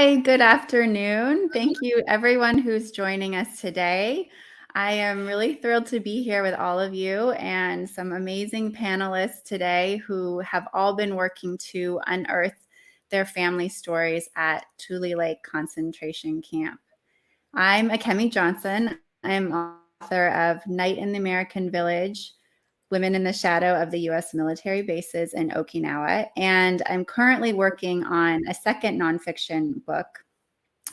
Hi, good afternoon. Thank you, everyone who's joining us today. I am really thrilled to be here with all of you and some amazing panelists today who have all been working to unearth their family stories at Tule Lake concentration camp. I'm Akemi Johnson. I'm author of Night in the American Village, Women in the Shadow of the U.S. Military Bases in Okinawa. And I'm currently working on a second nonfiction book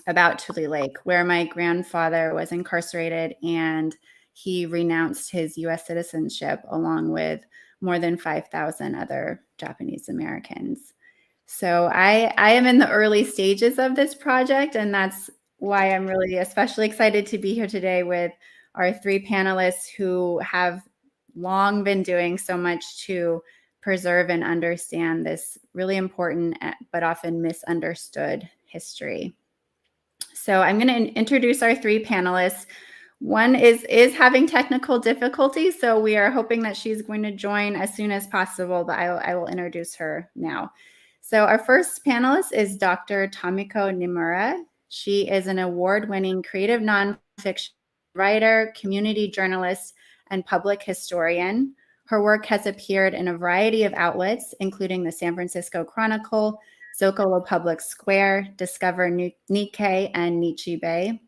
about Tule Lake, where my grandfather was incarcerated and he renounced his U.S. citizenship along with more than 5,000 other Japanese Americans. So I am in the early stages of this project, and that's why I'm really especially excited to be here today with our three panelists who have long been doing so much to preserve and understand this really important but often misunderstood history. So I'm going to introduce our three panelists. One is having technical difficulties, so we are hoping that she's going to join as soon as possible, but I will introduce her now. So our first panelist is Dr. Tamiko Nimura. She is an award-winning creative nonfiction writer, community journalist, and public historian. Her work has appeared in a variety of outlets, including the San Francisco Chronicle, Zocalo Public Square, Discover Nikkei, and Nichibei.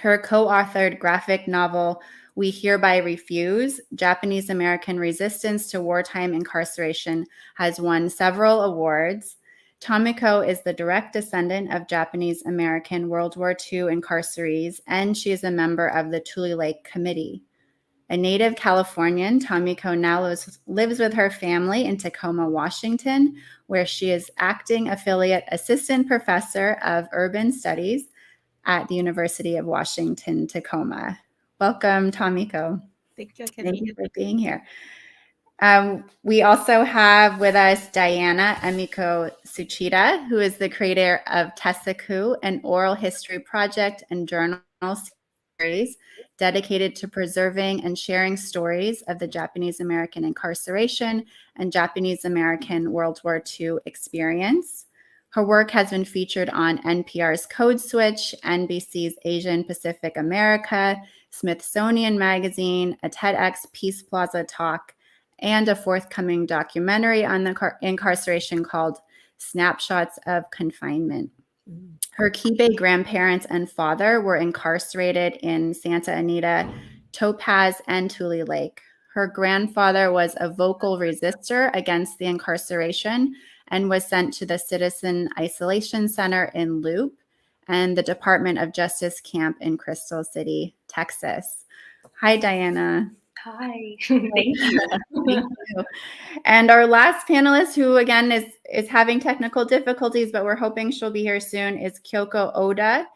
Her co-authored graphic novel, We Hereby Refuse, Japanese American Resistance to Wartime Incarceration, has won several awards. Tamiko is the direct descendant of Japanese American World War II incarcerees, and she is a member of the Tule Lake Committee. A native Californian, Tamiko now lives with her family in Tacoma, Washington, where she is acting affiliate assistant professor of urban studies at the University of Washington, Tacoma. Welcome, Tamiko. Thank you, Akemi. Thank you for being here. We also have with us Diana Emiko Tsuchida, who is the creator of Tesaku, an oral history project and journal series dedicated to preserving and sharing stories of the Japanese American incarceration and Japanese American World War II experience. Her work has been featured on NPR's Code Switch, NBC's Asian Pacific America, Smithsonian Magazine, a TEDx Peace Plaza talk, and a forthcoming documentary on the incarceration called Snapshots of Confinement. Her Kibe grandparents and father were incarcerated in Santa Anita, Topaz, and Tule Lake. Her grandfather was a vocal resistor against the incarceration and was sent to the Citizen Isolation Center in Loop and the Department of Justice camp in Crystal City, Texas. Hi, Diana. Hi, thank you. Thank you. And our last panelist, who again is having technical difficulties, but we're hoping she'll be here soon, is Kyoko Oda.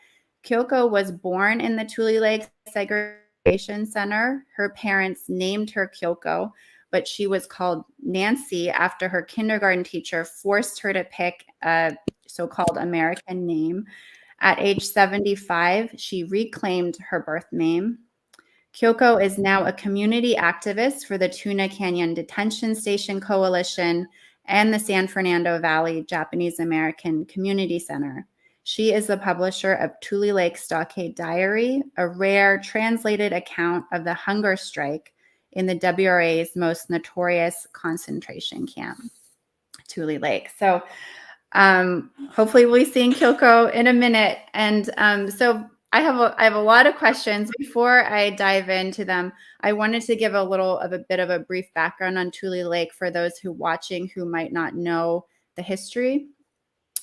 Kyoko was born in the Tule Lake Segregation Center. Her parents named her Kyoko, but she was called Nancy after her kindergarten teacher forced her to pick a so-called American name. At age 75, she reclaimed her birth name. Kyoko is now a community activist for the Tuna Canyon Detention Station Coalition and the San Fernando Valley Japanese American Community Center. She is the publisher of Tule Lake Stockade Diary, a rare translated account of the hunger strike in the WRA's most notorious concentration camp, Tule Lake. So hopefully we'll be seeing Kyoko in a minute. And so I have a lot of questions. Before I dive into them, I wanted to give a bit of a brief background on Tule Lake for those who watching who might not know the history.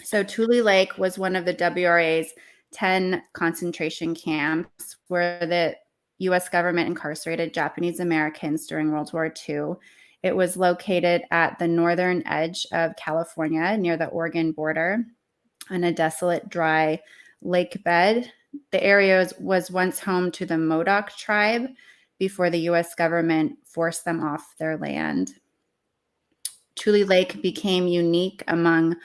So Tule Lake was one of the WRA's 10 concentration camps where the U.S. government incarcerated Japanese Americans during World War II. It was located at the northern edge of California near the Oregon border on a desolate, dry lake bed. The area was once home to the Modoc tribe before the U.S. government forced them off their land. Tule Lake became unique among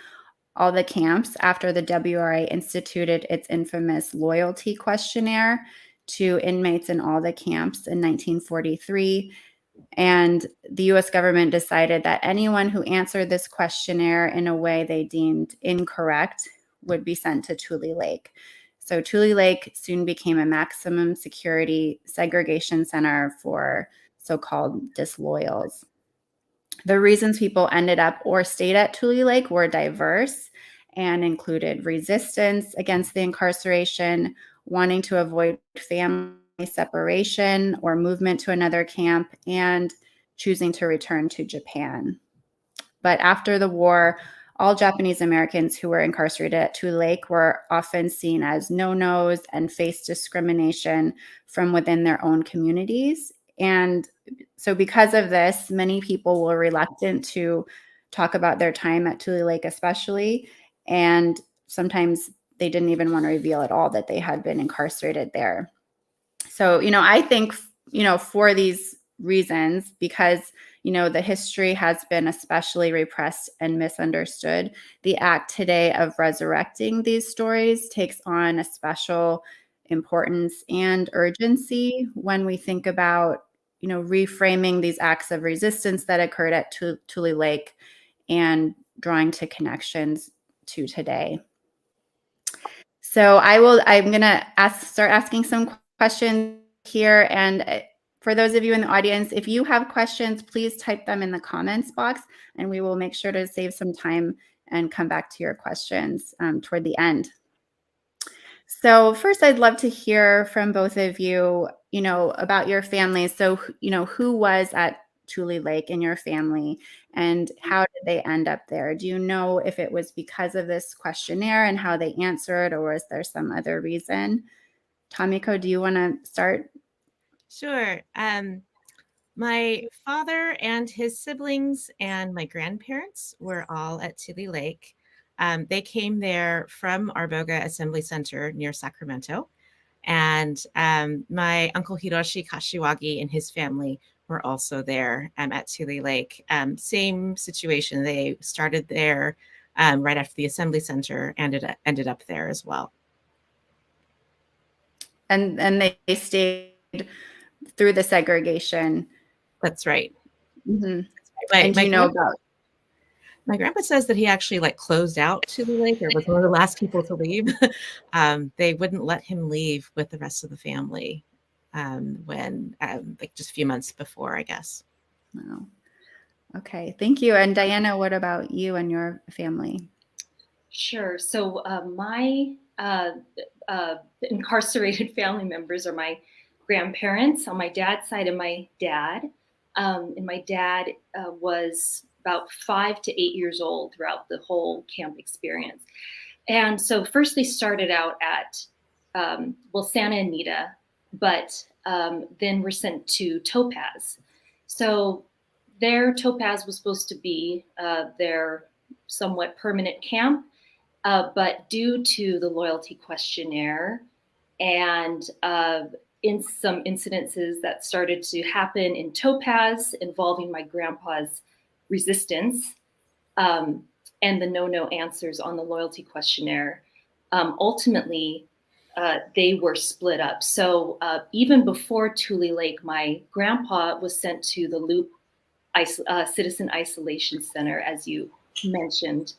all the camps after the WRA instituted its infamous loyalty questionnaire to inmates in all the camps in 1943. And the U.S. government decided that anyone who answered this questionnaire in a way they deemed incorrect would be sent to Tule Lake. So Tule Lake soon became a maximum security segregation center for so-called disloyals. The reasons people ended up or stayed at Tule Lake were diverse and included resistance against the incarceration, wanting to avoid family separation or movement to another camp, and choosing to return to Japan. But after the war, all Japanese Americans who were incarcerated at Tule Lake were often seen as no-nos and faced discrimination from within their own communities. And so because of this, many people were reluctant to talk about their time at Tule Lake especially, and sometimes they didn't even want to reveal at all that they had been incarcerated there. So, I think, for these reasons, because, the history has been especially repressed and misunderstood, the act today of resurrecting these stories takes on a special importance and urgency when we think about, reframing these acts of resistance that occurred at Tule Lake and drawing to connections to today. So I'm going to start asking some questions here. And for those of you in the audience, if you have questions, please type them in the comments box, and we will make sure to save some time and come back to your questions toward the end. So first, I'd love to hear from both of you, about your families. So, who was at Tule Lake in your family, and how did they end up there? Do you know if it was because of this questionnaire and how they answered, or was there some other reason? Tamiko, do you want to start? Sure. My father and his siblings and my grandparents were all at Tule Lake. They came there from Arboga Assembly Center near Sacramento. And my uncle Hiroshi Kashiwagi and his family were also there at Tule Lake. Same situation. They started there right after the Assembly Center, ended up there as well. And they stayed through the segregation. That's right. Mm-hmm. And do you know about? My grandpa says that he actually closed out Tule Lake, or was one of the last people to leave. They wouldn't let him leave with the rest of the family when just a few months before, I guess. Wow. Okay, thank you. And Diana, what about you and your family? Sure. So my incarcerated family members are my grandparents on my dad's side and my dad. And my dad was about 5 to 8 years old throughout the whole camp experience. And so first they started out at, Santa Anita, but then were sent to Topaz. So their Topaz was supposed to be their somewhat permanent camp, but due to the loyalty questionnaire and in some incidences that started to happen in Topaz involving my grandpa's resistance and the no answers on the loyalty questionnaire, ultimately they were split up. So even before Tule Lake, my grandpa was sent to the Loop Citizen Isolation Center, as you mentioned,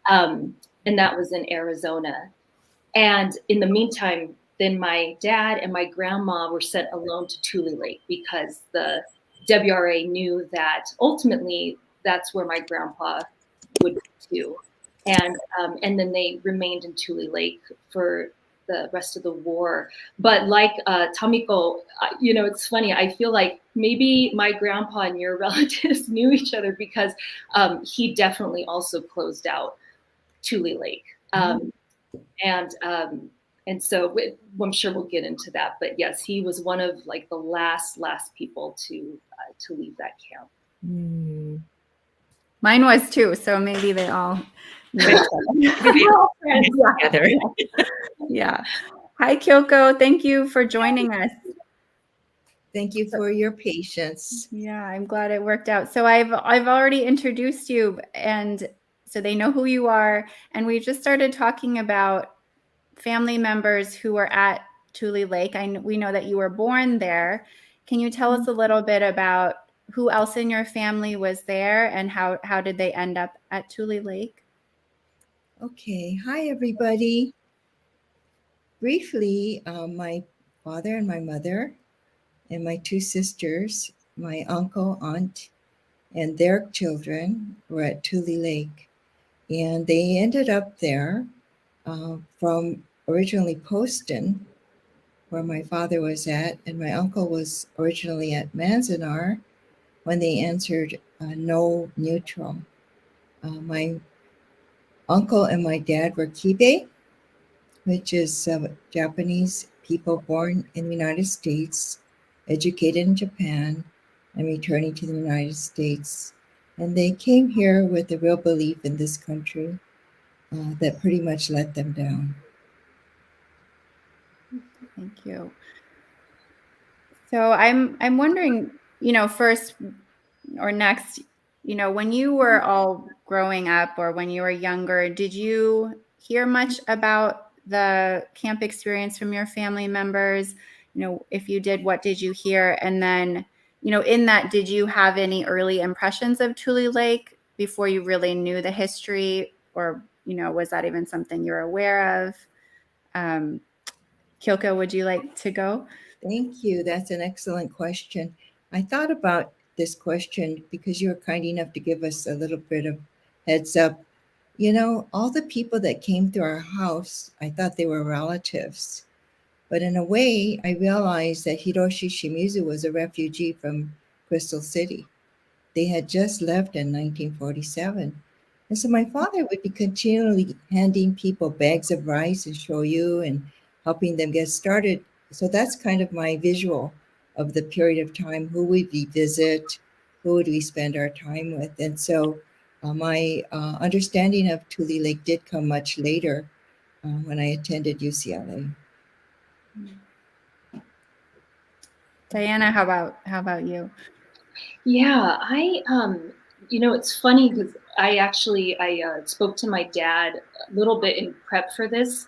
and that was in Arizona. And in the meantime, then my dad and my grandma were sent alone to Tule Lake because the WRA knew that ultimately that's where my grandpa would go to. And then they remained in Tule Lake for the rest of the war. But like Tamiko, it's funny. I feel like maybe my grandpa and your relatives knew each other because he definitely also closed out Tule Lake. And so I'm sure we'll get into that. But yes, he was one of the last people to leave that camp. Mm. Mine was too. So maybe they all together. Yeah. Hi, Kyoko. Thank you for joining us. Thank you for your patience. Yeah, I'm glad it worked out. So I've already introduced you, and so they know who you are. And we just started talking about family members who were at Tule Lake. We know that you were born there. Can you tell us a little bit about who else in your family was there and how did they end up at Tule Lake? Okay, hi everybody. Briefly, my father and my mother and my two sisters, my uncle, aunt, and their children were at Tule Lake. And they ended up there from originally Poston, where my father was at, and my uncle was originally at Manzanar when they answered no neutral. My uncle and my dad were Kibe, which is Japanese people born in the United States, educated in Japan, and returning to the United States. And they came here with a real belief in this country that pretty much let them down. Thank you. So I'm wondering, first or next, when you were all growing up or when you were younger, did you hear much about the camp experience from your family members? If you did, what did you hear? And then, in that, did you have any early impressions of Tule Lake before you really knew the history, or, was that even something you're aware of? Kyoko, would you like to go? Thank you. That's an excellent question. I thought about this question because you were kind enough to give us a little bit of heads up. All the people that came to our house, I thought they were relatives. But in a way, I realized that Hiroshi Shimizu was a refugee from Crystal City. They had just left in 1947. And so my father would be continually handing people bags of rice and shoyu and helping them get started. So that's kind of my visual of the period of time. Who would we visit? Who would we spend our time with? And so my understanding of Tule Lake did come much later when I attended UCLA. Diana, how about you? Yeah, it's funny because I spoke to my dad a little bit in prep for this.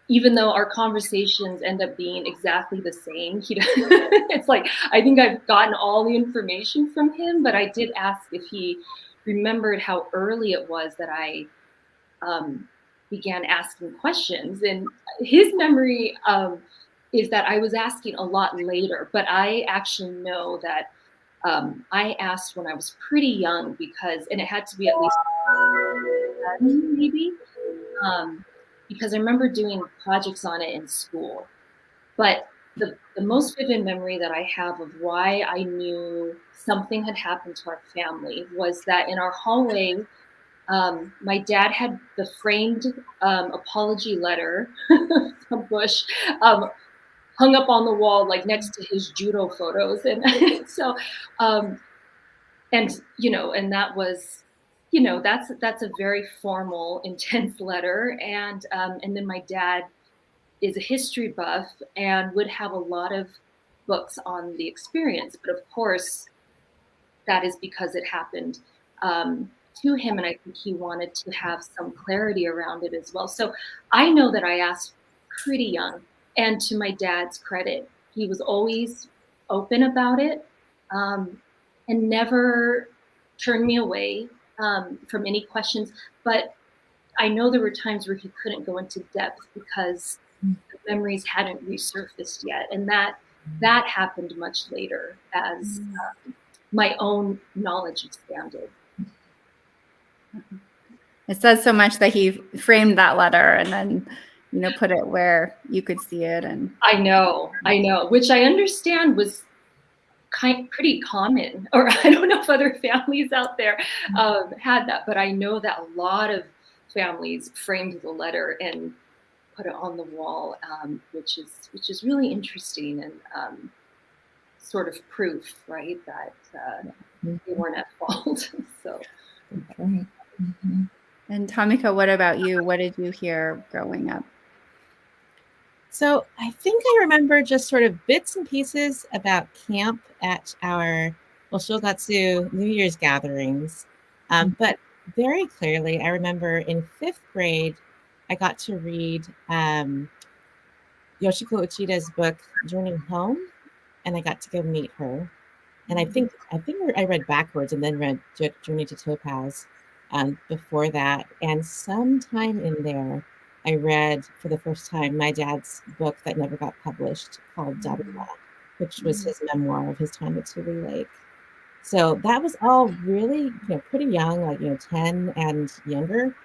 Even though our conversations end up being exactly the same, it's like I think I've gotten all the information from him, but I did ask if he remembered how early it was that I began asking questions, and his memory is that I was asking a lot later, but I actually know that I asked when I was pretty young and it had to be at least maybe, because I remember doing projects on it in school. But the most vivid memory that I have of why I knew something had happened to our family was that in our hallway, my dad had the framed apology letter from Bush hung up on the wall, like next to his judo photos, and so, and that was, that's a very formal, intense letter, and then my dad is a history buff and would have a lot of books on the experience, but of course, that is because it happened to him, and I think he wanted to have some clarity around it as well. So I know that I asked pretty young, and to my dad's credit, he was always open about it and never turned me away from any questions. But I know there were times where he couldn't go into depth because the memories hadn't resurfaced yet, and that happened much later as my own knowledge expanded. It says so much that he framed that letter and then, put it where you could see it. And I know, which I understand was pretty common, or I don't know if other families out there had that, but I know that a lot of families framed the letter and put it on the wall, which is really interesting and sort of proof, right, that they weren't at fault. So. Right. Mm-hmm. And Tamiko, what about you? What did you hear growing up? So I think I remember just sort of bits and pieces about camp at our Shogatsu New Year's gatherings. But very clearly, I remember in 5th grade, I got to read Yoshiko Uchida's book, Journey Home, and I got to go meet her. And I think I read backwards and then read Journey to Topaz. before that. And sometime in there, I read for the first time my dad's book that never got published called Darula, which was his memoir of his time at Tule Lake. So that was all really, pretty young, like, 10 and younger.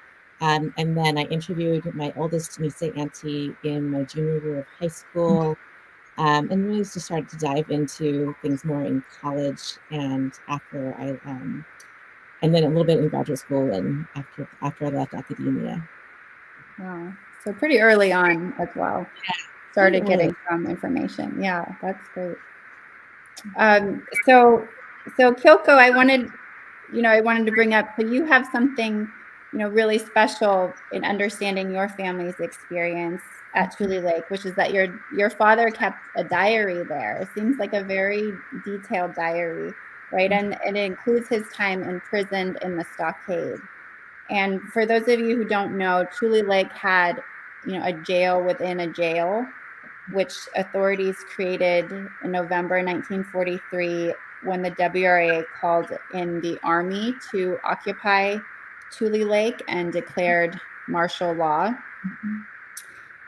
And then I interviewed my oldest niece auntie in my junior year of high school, and really just started to dive into things more in college and after and then a little bit in graduate school and after I left academia. Wow. So pretty early on as well. Started getting some information. Yeah, that's great. So Kyoko, I wanted to bring up, so you have something, really special in understanding your family's experience at Tule Lake, which is that your father kept a diary there. It seems like a very detailed diary, right? And it includes his time imprisoned in the stockade. And for those of you who don't know, Tule Lake had, a jail within a jail, which authorities created in November 1943 when the WRA called in the army to occupy Tule Lake and declared martial law.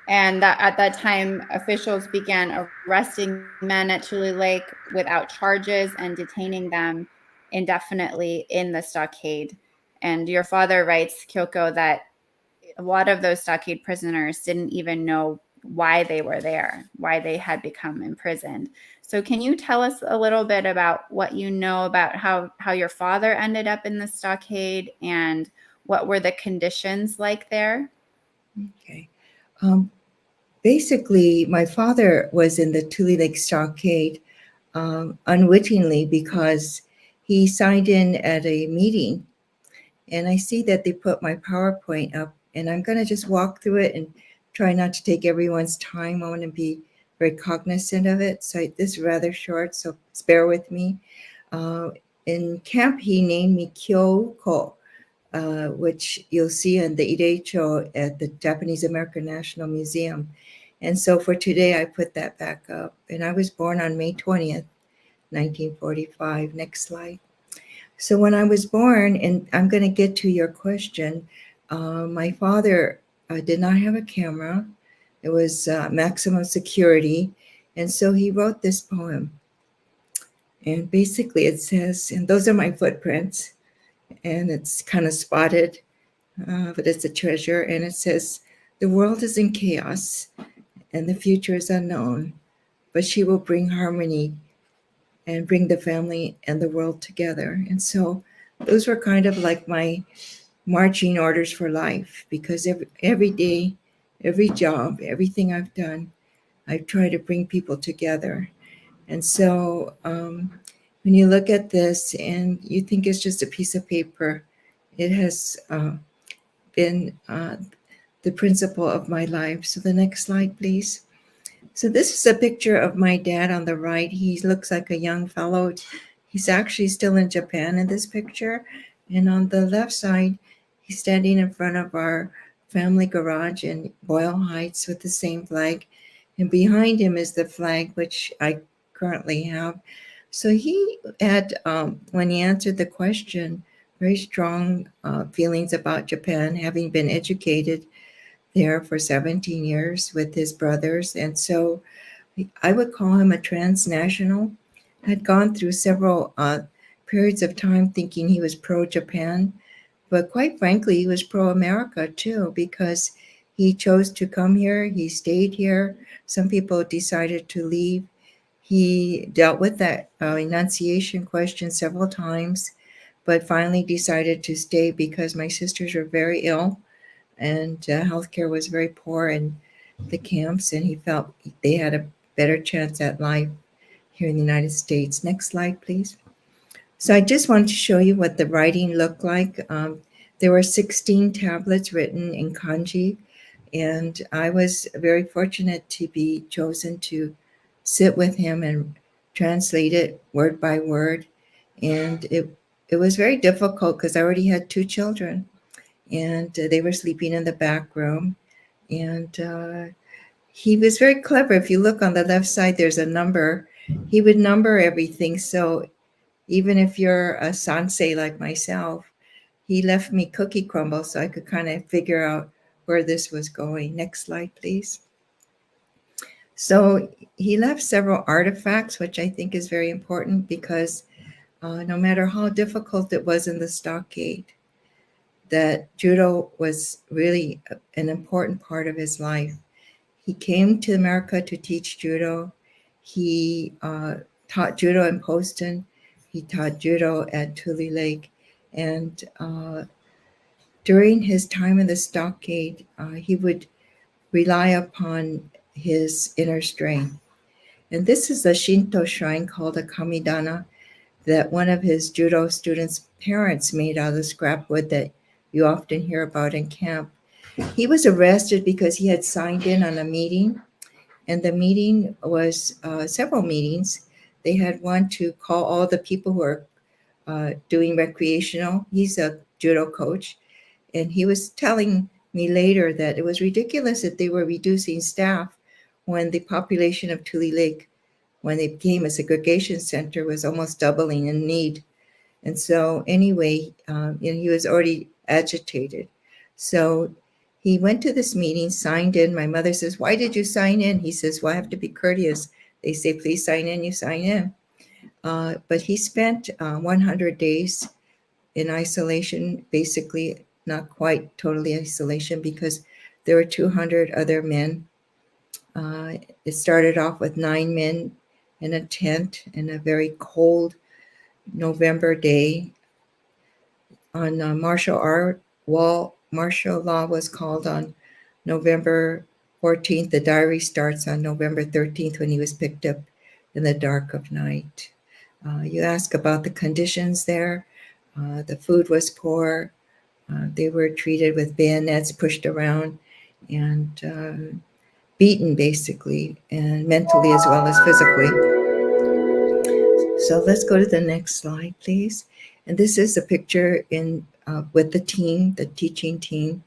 And at that time, officials began arresting men at Tule Lake without charges and detaining them indefinitely in the stockade. And your father writes, Kyoko, that a lot of those stockade prisoners didn't even know why they were there, why they had become imprisoned. So can you tell us a little bit about what you know about how your father ended up in the stockade and what were the conditions like there? Okay. Basically, my father was in the Tule Lake stockade unwittingly because he signed in at a meeting. And I see that they put my PowerPoint up, and I'm going to just walk through it and try not to take everyone's time. I want to be very cognizant of it. So this is rather short, so bear with me. In camp, he named me Kyoko, which you'll see in the Ireicho at the Japanese American National Museum. And so for today, I put that back up. And I was born on May 20th, 1945. Next slide. So when I was born, and I'm going to get to your question, my father did not have a camera. It was maximum security. And so he wrote this poem. And basically it says, and those are my footprints, and it's kind of spotted, but it's a treasure. And it says, the world is in chaos and the future is unknown, but she will bring harmony and bring the family and the world together. And so those were kind of like my marching orders for life, because every day, every job, everything I've done, I've tried to bring people together. And so when you look at this and you think it's just a piece of paper, it has been the principle of my life. So the next slide, please. So this is a picture of my dad on the right. He looks like a young fellow. He's actually still in Japan in this picture. And on the left side, he's standing in front of our family garage in Boyle Heights with the same flag. And behind him is the flag, which I currently have. So he had, when he answered the question, very strong feelings about Japan, having been educated there for 17 years with his brothers. And so I would call him a transnational. Had gone through several periods of time thinking he was pro-Japan, but quite frankly, he was pro-America too, because he chose to come here. He stayed here. Some people decided to leave. He dealt with that enunciation question several times, but finally decided to stay because my sisters were very ill and healthcare was very poor in the camps, and he felt they had a better chance at life here in the United States. Next slide, please. So I just wanted to show you what the writing looked like. There were 16 tablets written in kanji, and I was very fortunate to be chosen to sit with him and translate it word by word. And it was very difficult because I already had 2 children, and they were sleeping in the back room. And he was very clever. If you look on the left side, there's a number. He would number everything. So even if you're a sansei like myself, he left me cookie crumbles so I could kind of figure out where this was going. Next slide, please. So he left several artifacts, which I think is very important because no matter how difficult it was in the stockade, that judo was really an important part of his life. He came to America to teach judo. He taught judo in Poston. He taught judo at Tule Lake. And during his time in the stockade, he would rely upon his inner strength. And this is a Shinto shrine called a kamidana that one of his judo students' parents made out of the scrap wood that you often hear about in camp. He was arrested because he had signed in on a meeting, and the meeting was several meetings. They had one to call all the people who are doing recreational. He's a judo coach, and he was telling me later that it was ridiculous that they were reducing staff when the population of Tule Lake, when they became a segregation center, was almost doubling in need. And so anyway, he was already agitated. So he went to this meeting, signed in. My mother says, "Why did you sign in?" He says, "Well, I have to be courteous. They say, please sign in, you sign in." But he spent 100 days in isolation, basically not quite totally isolation because there were 200 other men. It started off with 9 men in a tent in a very cold November day. On martial law was called on November 14th. The diary starts on November 13th when he was picked up in the dark of night. You ask about the conditions there. The food was poor. They were treated with bayonets, pushed around, and beaten basically, and mentally as well as physically. So let's go to the next slide, please. And this is a picture with the team, the teaching team,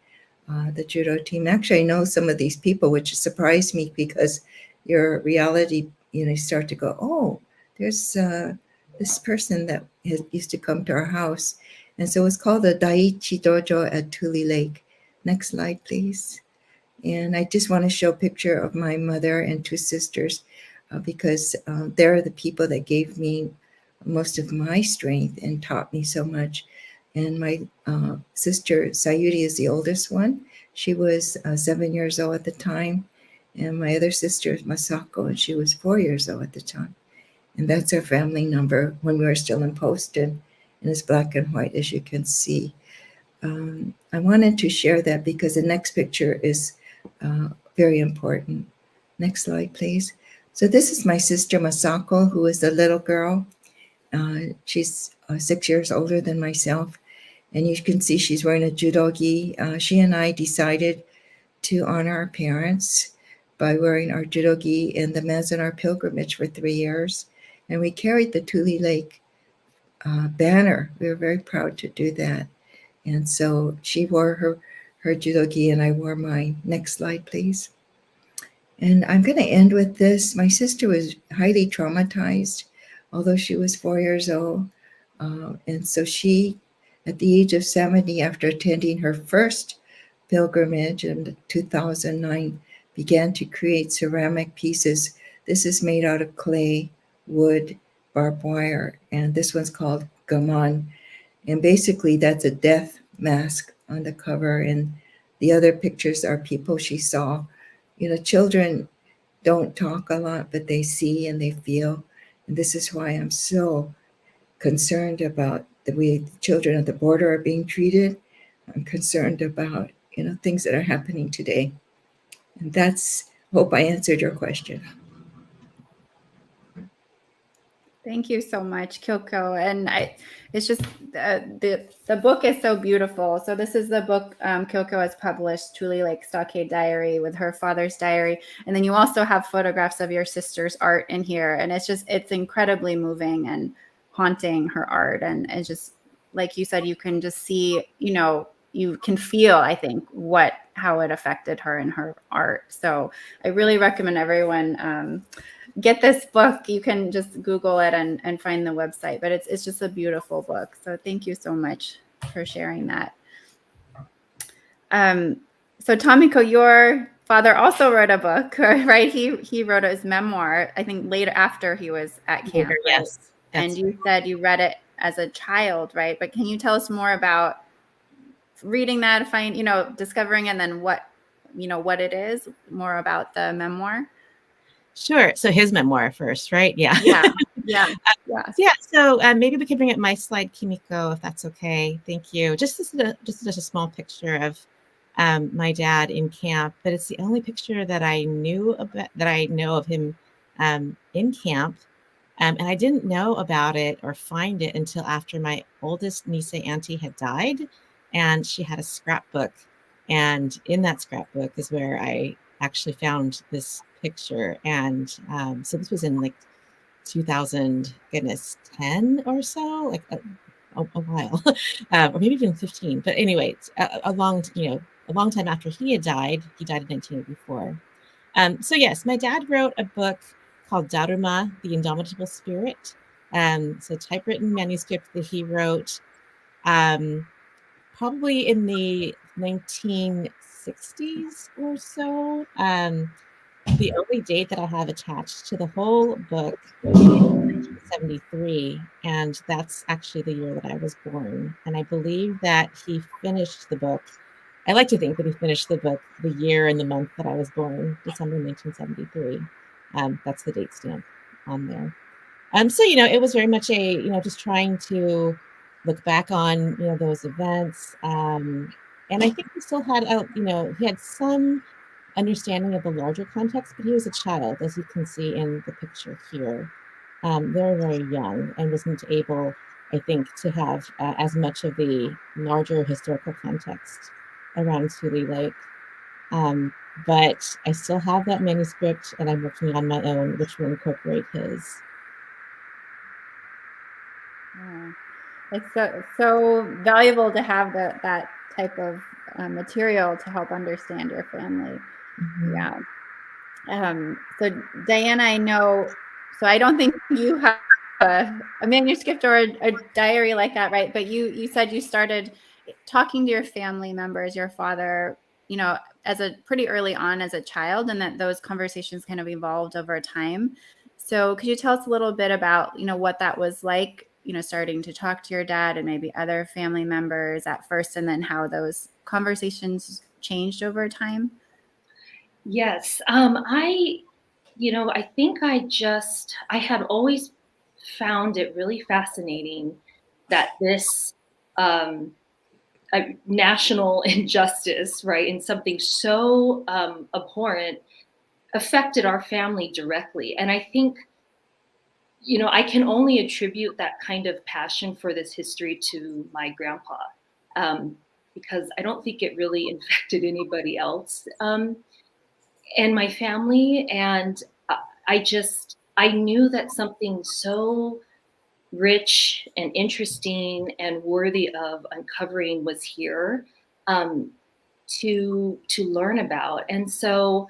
the judo team. Actually, I know some of these people, which surprised me because your reality, you start to go, oh, there's this person that used to come to our house. And so it's called the Daiichi Dojo at Tule Lake. Next slide, please. And I just want to show a picture of my mother and 2 sisters because they're the people that gave me most of my strength and taught me so much. And my sister Sayuri is the oldest one. She was 7 years old at the time. And my other sister is Masako, and she was 4 years old at the time. And that's our family number when we were still in Poston. And it's black and white, as you can see. I wanted to share that because the next picture is very important. Next slide, please. So this is my sister Masako, who is the little girl. She's 6 years older than myself. And you can see she's wearing a judogi. She and I decided to honor our parents by wearing our judogi in the Manzanar pilgrimage for 3 years. And we carried the Tule Lake banner. We were very proud to do that. And so she wore her judogi and I wore mine. Next slide, please. And I'm going to end with this. My sister was highly traumatized, although she was 4 years old. And so she, at the age of 70, after attending her first pilgrimage in 2009, began to create ceramic pieces. This is made out of clay, wood, barbed wire, and this one's called gaman. And basically that's a death mask on the cover, and the other pictures are people she saw. Children don't talk a lot, but they see and they feel. And this is why I'm so concerned about the way children at the border are being treated. I'm concerned about, things that are happening today. And hope I answered your question. Thank you so much, Kyoko. And it's just the book is so beautiful. So this is the book Kyoko has published, Tule Lake Stockade Diary, with her father's diary. And then you also have photographs of your sister's art in here. And it's incredibly moving and haunting, her art. And it's just, like you said, you can just see, you can feel, I think, how it affected her in her art. So I really recommend everyone get this book. You can just Google it and find the website, but it's just a beautiful book. So thank you so much. for sharing that. So Tamiko, your father also wrote a book, right? He wrote his memoir, I think later after he was at camp, right? Yes. And you said you read it as a child, right? But can you tell us more about reading that, discovering, and then what it is, more about the memoir? Sure. So his memoir first, right? Yeah. Yeah. So maybe we could bring up my slide, Kimiko, if that's okay. Thank you. Just a small picture of my dad in camp, but it's the only picture that I know of him in camp. And I didn't know about it or find it until after my oldest niece auntie had died, and she had a scrapbook. And in that scrapbook is where I actually found this picture. And so this was in like 2010 or so, like a while, or maybe even 15. But anyway, it's a long time after he had died. He died in 1984. So yes, my dad wrote a book called Daruma, The Indomitable Spirit. So typewritten manuscript that he wrote probably in the 1960s or so. The only date that I have attached to the whole book is 1973, and that's actually the year that I was born. And I believe that he finished the book. I like to think that he finished the book the year and the month that I was born, December 1973. That's the date stamp on there. So it was very much just trying to look back on those events, and I think he still had he had some understanding of the larger context, but he was a child, as you can see in the picture here, very, very young, and wasn't able, I think, to have as much of the larger historical context around Tule Lake. But I still have that manuscript, and I'm working on my own, which will incorporate his. Yeah. It's so valuable to have that type of material to help understand your family. Mm-hmm. Yeah. So Diana, I know, so I don't think you have a manuscript or a diary like that, right? But you said you started talking to your family members, your father, as a pretty early on as a child, and that those conversations kind of evolved over time. So could you tell us a little bit about, what that was like, starting to talk to your dad and maybe other family members at first, and then how those conversations changed over time? Yes. I think I had always found it really fascinating that this national injustice, right, and something so abhorrent affected our family directly. And I think, I can only attribute that kind of passion for this history to my grandpa, because I don't think it really infected anybody else. And my family, and I knew that something so rich and interesting and worthy of uncovering was here, to learn about. And so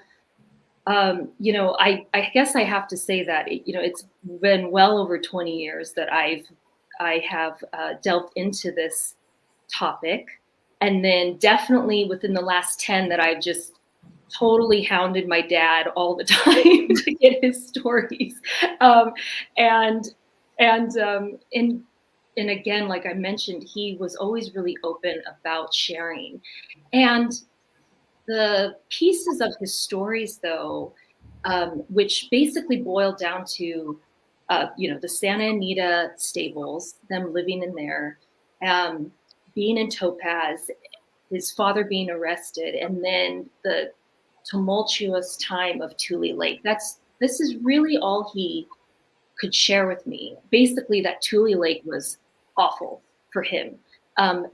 I guess I have to say that it's been well over 20 years that I have delved into this topic, and then definitely within the last 10 that I've just totally hounded my dad all the time to get his stories. And and again, like I mentioned, he was always really open about sharing. And the pieces of his stories, though, which basically boiled down to the Santa Anita stables, them living in there, being in Topaz, his father being arrested, and then the tumultuous time of Tule Lake. This is really all he could share with me. Basically, that Tule Lake was awful for him,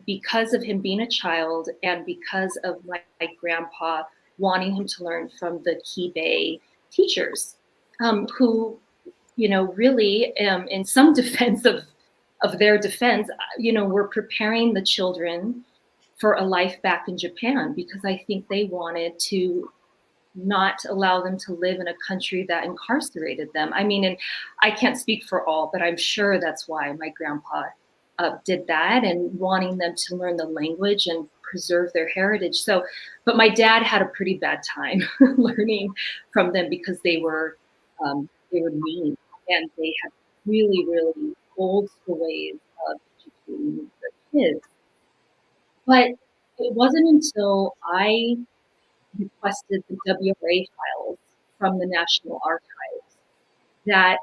because of him being a child and because of my grandpa wanting him to learn from the Key Bay teachers, who, really, in some defense of their defense, were preparing the children for a life back in Japan, because I think they wanted to not allow them to live in a country that incarcerated them. I mean, and I can't speak for all, but I'm sure that's why my grandpa did that, and wanting them to learn the language and preserve their heritage. So, but my dad had a pretty bad time learning from them because they were mean, and they had really, really old school ways of educating their kids. But it wasn't until I requested the WRA files from the National Archives that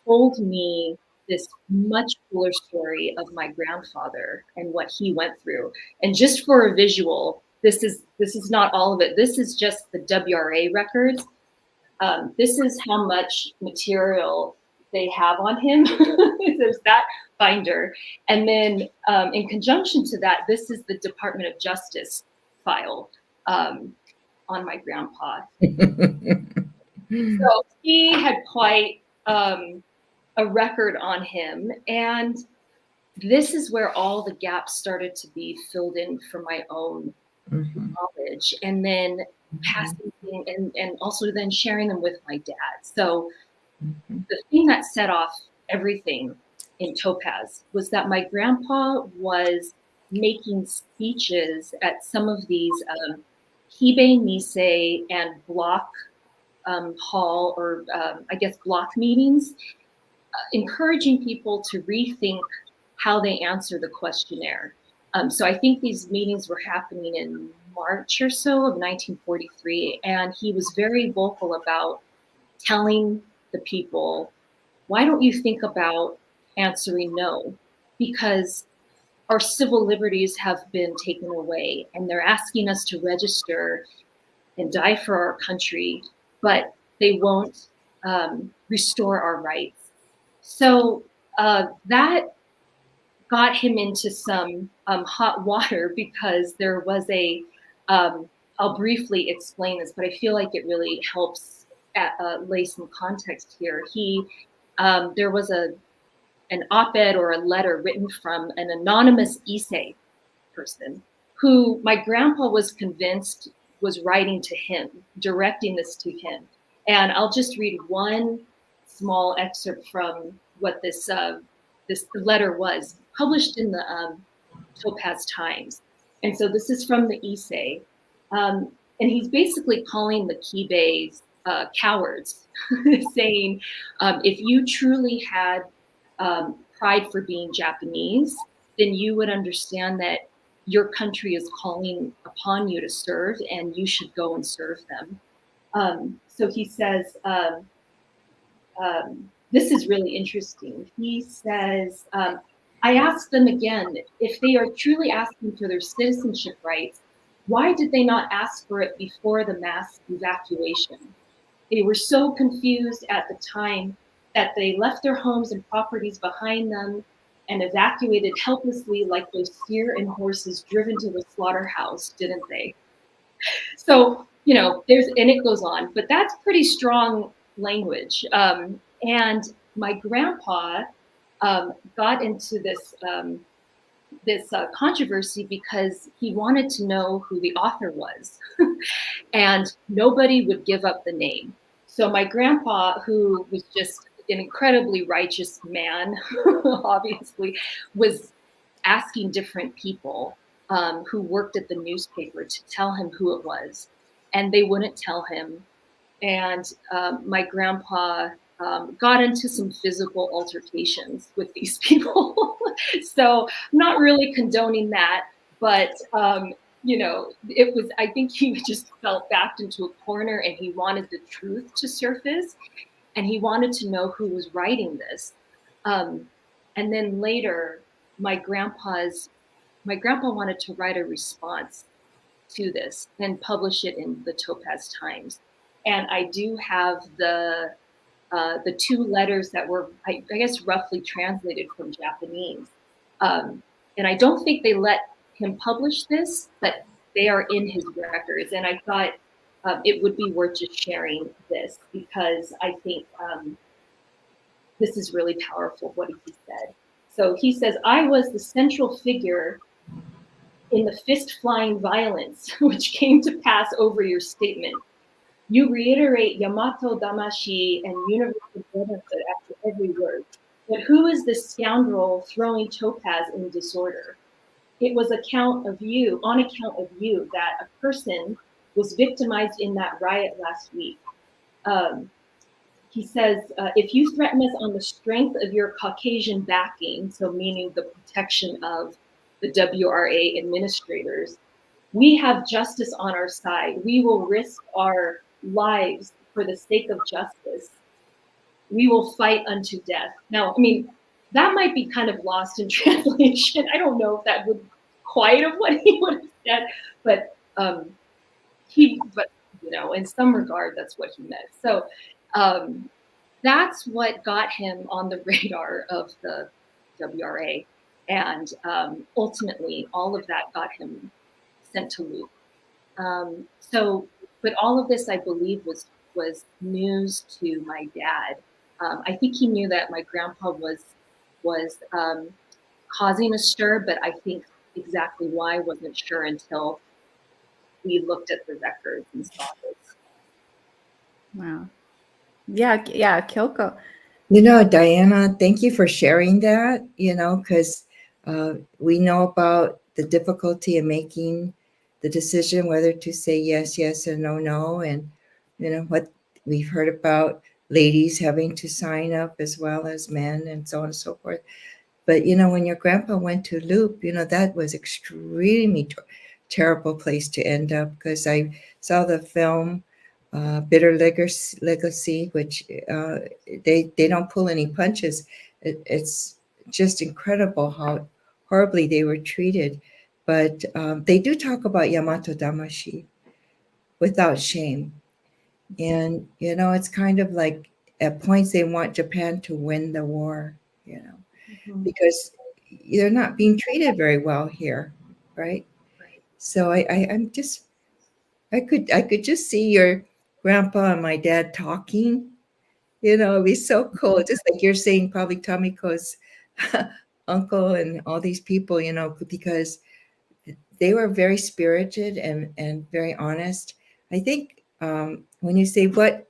told me this much fuller story of my grandfather and what he went through. And just for a visual, this is not all of it. This is just the WRA records. This is how much material they have on him. There's that binder. And then in conjunction to that, this is the Department of Justice file on my grandpa. So he had quite a record on him. And this is where all the gaps started to be filled in for my own knowledge. And then passing and also then sharing them with my dad. So the thing that set off everything in Topaz was that my grandpa was making speeches at some of these Hibe Nisei and block hall, or I guess block meetings, encouraging people to rethink how they answer the questionnaire. So I think these meetings were happening in March or so of 1943, and he was very vocal about telling the people, why don't you think about answering no? Because our civil liberties have been taken away, and they're asking us to register and die for our country, but they won't restore our rights. So that got him into some hot water, because there was I'll briefly explain this, but I feel like it really helps lay some context here. There was an op-ed or a letter written from an anonymous Issei person who my grandpa was convinced was writing to him, directing this to him. And I'll just read one small excerpt from what this letter was, published in the Topaz Times. And so this is from the Issei. And he's basically calling the Kibeis cowards, saying, if you truly had pride for being Japanese, then you would understand that your country is calling upon you to serve, and you should go and serve them. So he says, this is really interesting. He says, I asked them again, if they are truly asking for their citizenship rights, why did they not ask for it before the mass evacuation? They were so confused at the time that they left their homes and properties behind them and evacuated helplessly like those steer and horses driven to the slaughterhouse, didn't they? So, and it goes on, but that's pretty strong language. And my grandpa got into this controversy because he wanted to know who the author was, and nobody would give up the name. So my grandpa, who was just an incredibly righteous man, obviously, was asking different people who worked at the newspaper to tell him who it was, and they wouldn't tell him. And my grandpa got into some physical altercations with these people. So not really condoning that, but it was, I think he just felt backed into a corner, and he wanted the truth to surface, and he wanted to know who was writing this. And then later, my grandpa wanted to write a response to this and publish it in the Topaz Times. And I do have the two letters that were, I guess, roughly translated from Japanese. And I don't think they let him publish this, but they are in his records. And I thought it would be worth just sharing this, because I think this is really powerful, what he said. So he says, I was the central figure in the fist-flying violence which came to pass over your statement. You reiterate Yamato Damashi and universal brotherhood after every word. But who is this scoundrel throwing topaz in disorder? It was on account of you, that a person was victimized in that riot last week. He says, if you threaten us on the strength of your Caucasian backing, so meaning the protection of the WRA administrators, we have justice on our side. We will risk our lives for the sake of justice. We will fight unto death. Now, I mean, that might be kind of lost in translation. I don't know if that would quite have what he would have said, but in some regard, that's what he meant. So that's what got him on the radar of the WRA, and ultimately, all of that got him sent to Loop. But all of this, I believe, was news to my dad. I think he knew that my grandpa was causing a stir, but I think exactly why I wasn't sure until we looked at the records and saw this. Wow. Yeah, Kyoko. Diana, thank you for sharing that, because we know about the difficulty of making the decision whether to say yes, yes, or no, no. And, what we've heard about ladies having to sign up as well as men and so on and so forth. But, when your grandpa went to Loop, that was extremely terrible place to end up, because I saw the film Bitter Legacy, which they don't pull any punches. It's just incredible how horribly they were treated. But they do talk about Yamato Damashi without shame. And, it's kind of like at points they want Japan to win the war, because they're not being treated very well here, right? So I could just see your grandpa and my dad talking. It'd be so cool. Just like you're saying, probably Tamiko's uncle and all these people, because they were very spirited and very honest. I think when you say what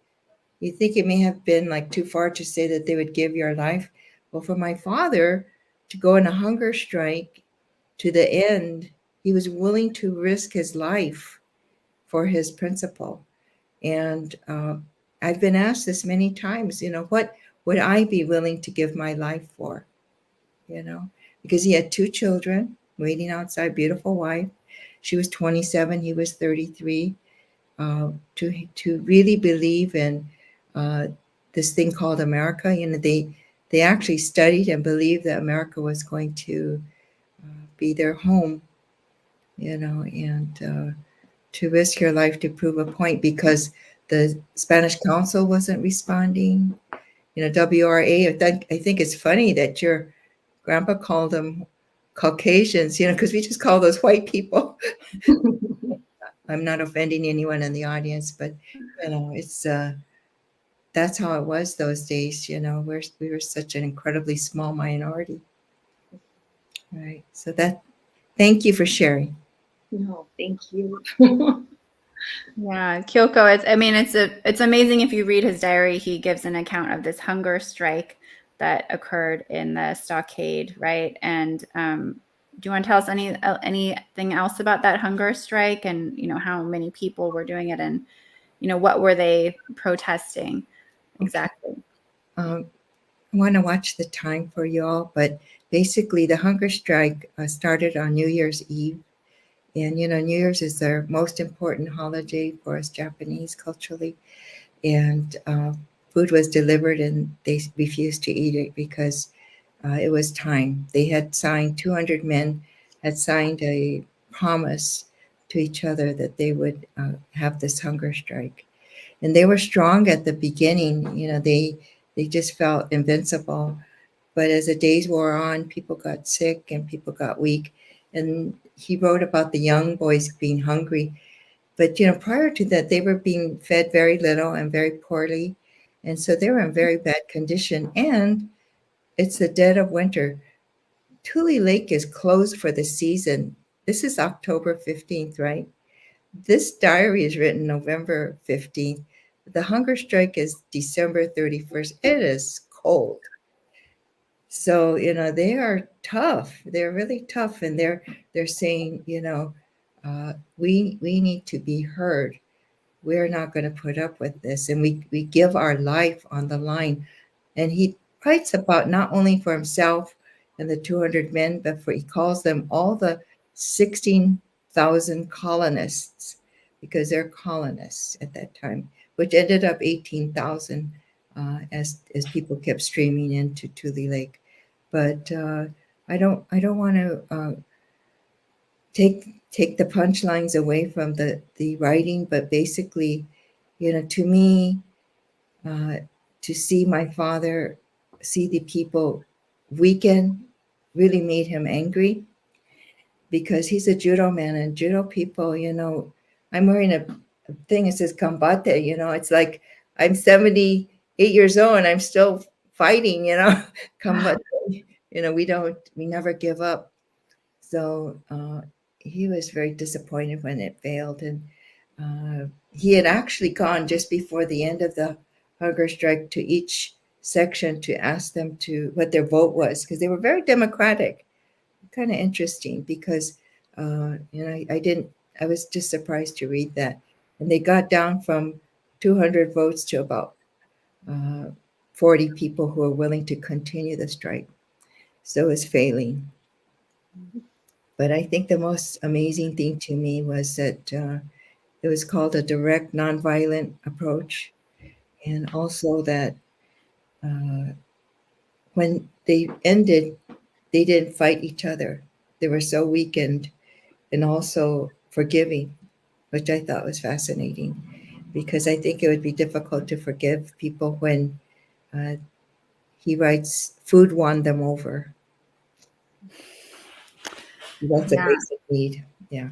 you think, it may have been like too far to say that they would give your life. Well, for my father to go on a hunger strike to the end, he was willing to risk his life for his principle. And I've been asked this many times, what would I be willing to give my life for? Because he had 2 children waiting outside, beautiful wife. She was 27, he was 33. To really believe in this thing called America, they actually studied and believed that America was going to be their home, and to risk your life to prove a point, because the Spanish Council wasn't responding. WRA, I think it's funny that your grandpa called them Caucasians, because we just call those white people. I'm not offending anyone in the audience, but, it's that's how it was those days. We were such an incredibly small minority. Right. So thank you for sharing. No, thank you. Yeah, Kyoko, it's amazing. If you read his diary, he gives an account of this hunger strike that occurred in the stockade, right? And do you want to tell us anything else about that hunger strike, and how many people were doing it, and what were they protesting exactly? I want to watch the time for you all, but basically the hunger strike started on New Year's Eve. And, New Year's is their most important holiday for us Japanese culturally. And food was delivered and they refused to eat it because it was time. They had signed, 200 men had signed a promise to each other that they would have this hunger strike. And they were strong at the beginning. They just felt invincible. But as the days wore on, people got sick and people got weak. And he wrote about the young boys being hungry. But, prior to that, they were being fed very little and very poorly. And so they were in very bad condition. And it's the dead of winter. Tule Lake is closed for the season. This is October 15th, right? This diary is written November 15th. The hunger strike is December 31st. It is cold. So, they are tough. They're really tough, and they're saying, we need to be heard. We're not going to put up with this, and we give our life on the line. And he writes about not only for himself and the 200 men, but he calls them all the 16,000 colonists, because they're colonists at that time, which ended up 18,000 as people kept streaming into Tule Lake. But I don't want to take the punchlines away from the writing, but basically, to me, to see my father see the people weaken really made him angry, because he's a judo man, and judo people, I'm wearing a thing that says combate, it's like I'm 78 years old and I'm still fighting, combate. We never give up. So he was very disappointed when it failed. And he had actually gone just before the end of the hunger strike to each section to ask them what their vote was, because they were very democratic. Kind of interesting, because I was just surprised to read that. And they got down from 200 votes to about 40 people who were willing to continue the strike. So it was failing. But I think the most amazing thing to me was that it was called a direct nonviolent approach. And also that when they ended, they didn't fight each other. They were so weakened and also forgiving, which I thought was fascinating, because I think it would be difficult to forgive people when he writes, food won them over. That's a basic need. Yeah.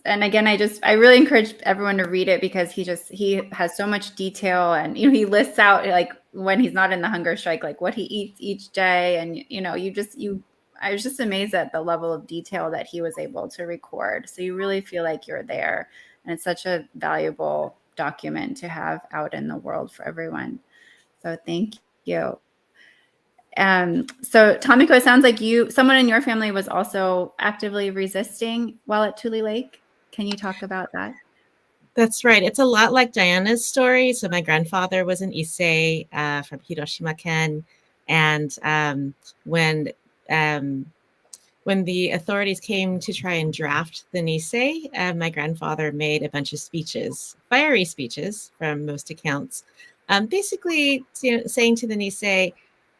And again, I really encourage everyone to read it, because he has so much detail, and he lists out, like, when he's not in the hunger strike, like what he eats each day, and I was just amazed at the level of detail that he was able to record. So you really feel like you're there, and it's such a valuable document to have out in the world for everyone. So thank you. So Tamiko, it sounds like someone in your family was also actively resisting while at Tule Lake. Can you talk about that? That's right. It's a lot like Diana's story. So my grandfather was an Issei from Hiroshima-ken, and when the authorities came to try and draft the Nisei, my grandfather made a bunch of speeches, fiery speeches from most accounts, basically saying to the Nisei,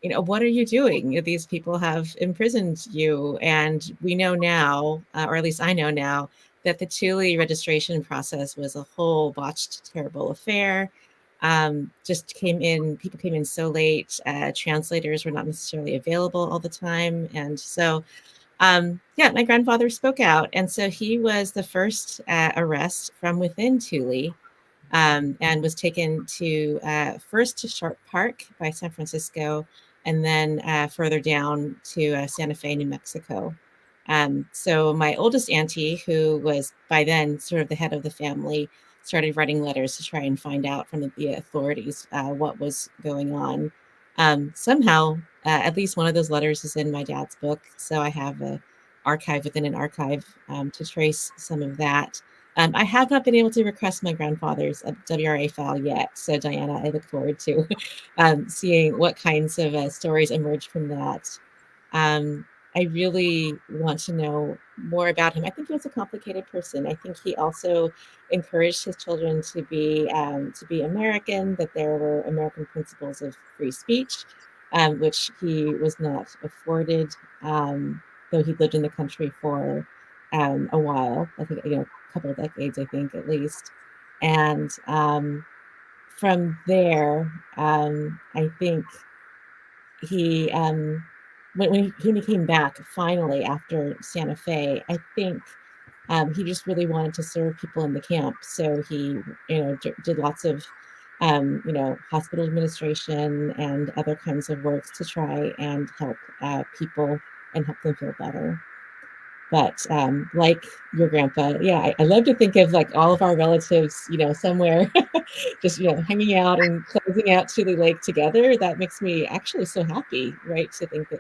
what are you doing? These people have imprisoned you. And we know now, or at least I know now, that the Tule registration process was a whole botched, terrible affair. People came in so late, translators were not necessarily available all the time. And so, my grandfather spoke out. And so he was the first arrest from within Tule, and was taken to first to Sharp Park by San Francisco, and then further down to Santa Fe, New Mexico. So my oldest auntie, who was by then sort of the head of the family, started writing letters to try and find out from the authorities what was going on. Somehow, at least one of those letters is in my dad's book. So I have an archive within an archive to trace some of that. I have not been able to request my grandfather's WRA file yet. So Diana, I look forward to seeing what kinds of stories emerge from that. I really want to know more about him. I think he was a complicated person. I think he also encouraged his children to be American, that there were American principles of free speech, which he was not afforded, though he lived in the country for a while. I think, a couple of decades, I think, at least. And from there, I think he when he came back finally after Santa Fe, I think he just really wanted to serve people in the camp. So he, did lots of, hospital administration and other kinds of works to try and help people and help them feel better. But like your grandpa, I love to think of like all of our relatives, somewhere just, hanging out in clothes closing out Tule Lake together, that makes me actually so happy, right? To think that,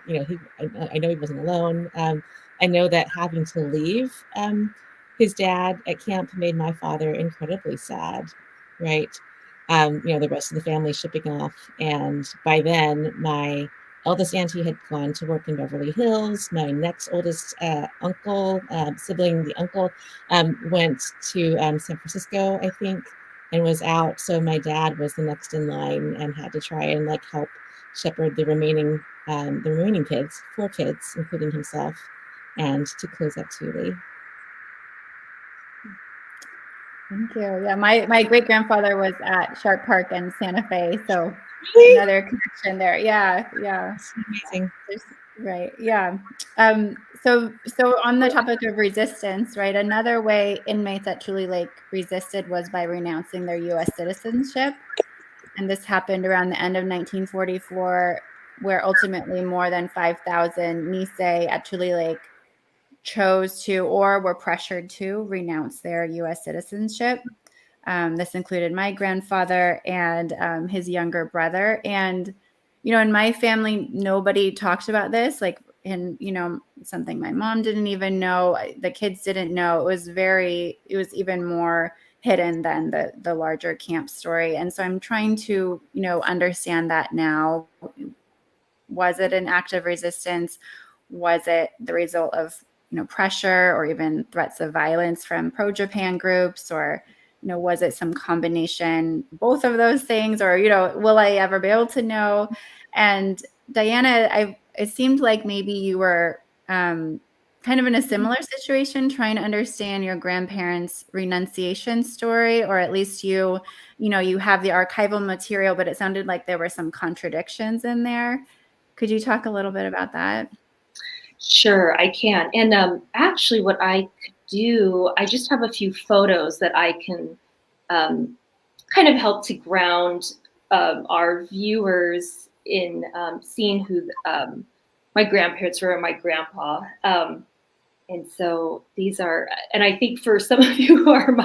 I know he wasn't alone. I know that having to leave his dad at camp made my father incredibly sad, right? The rest of the family shipping off. And by then, my eldest auntie had gone to work in Beverly Hills. My next oldest sibling, the uncle, went to San Francisco, I think, and was out. So my dad was the next in line and had to try and help shepherd the remaining kids, 4 kids, including himself, and to close out Tule. Thank you. Yeah, my great grandfather was at Sharp Park in Santa Fe, so another connection there. Yeah. That's amazing. Right. Yeah. So on the topic of resistance, right? Another way inmates at Tule Lake resisted was by renouncing their U.S. citizenship, and this happened around the end of 1944, where ultimately more than 5,000 Nisei at Tule Lake chose to or were pressured to renounce their U.S. citizenship. This included my grandfather and his younger brother. And, in my family, nobody talked about this, something my mom didn't even know, the kids didn't know. It was even more hidden than the larger camp story. And so I'm trying to, understand that now. Was it an act of resistance? Was it the result of pressure or even threats of violence from pro-Japan groups, or was it some combination, both of those things, or will I ever be able to know? And Diana, it seemed like maybe you were kind of in a similar situation, trying to understand your grandparents' renunciation story, or at least you have the archival material, but it sounded like there were some contradictions in there. Could you talk a little bit about that? Sure, I can. And actually, what I could do, I just have a few photos that I can kind of help to ground our viewers in seeing who my grandparents were and my grandpa. And so these are, and I think for some of you who are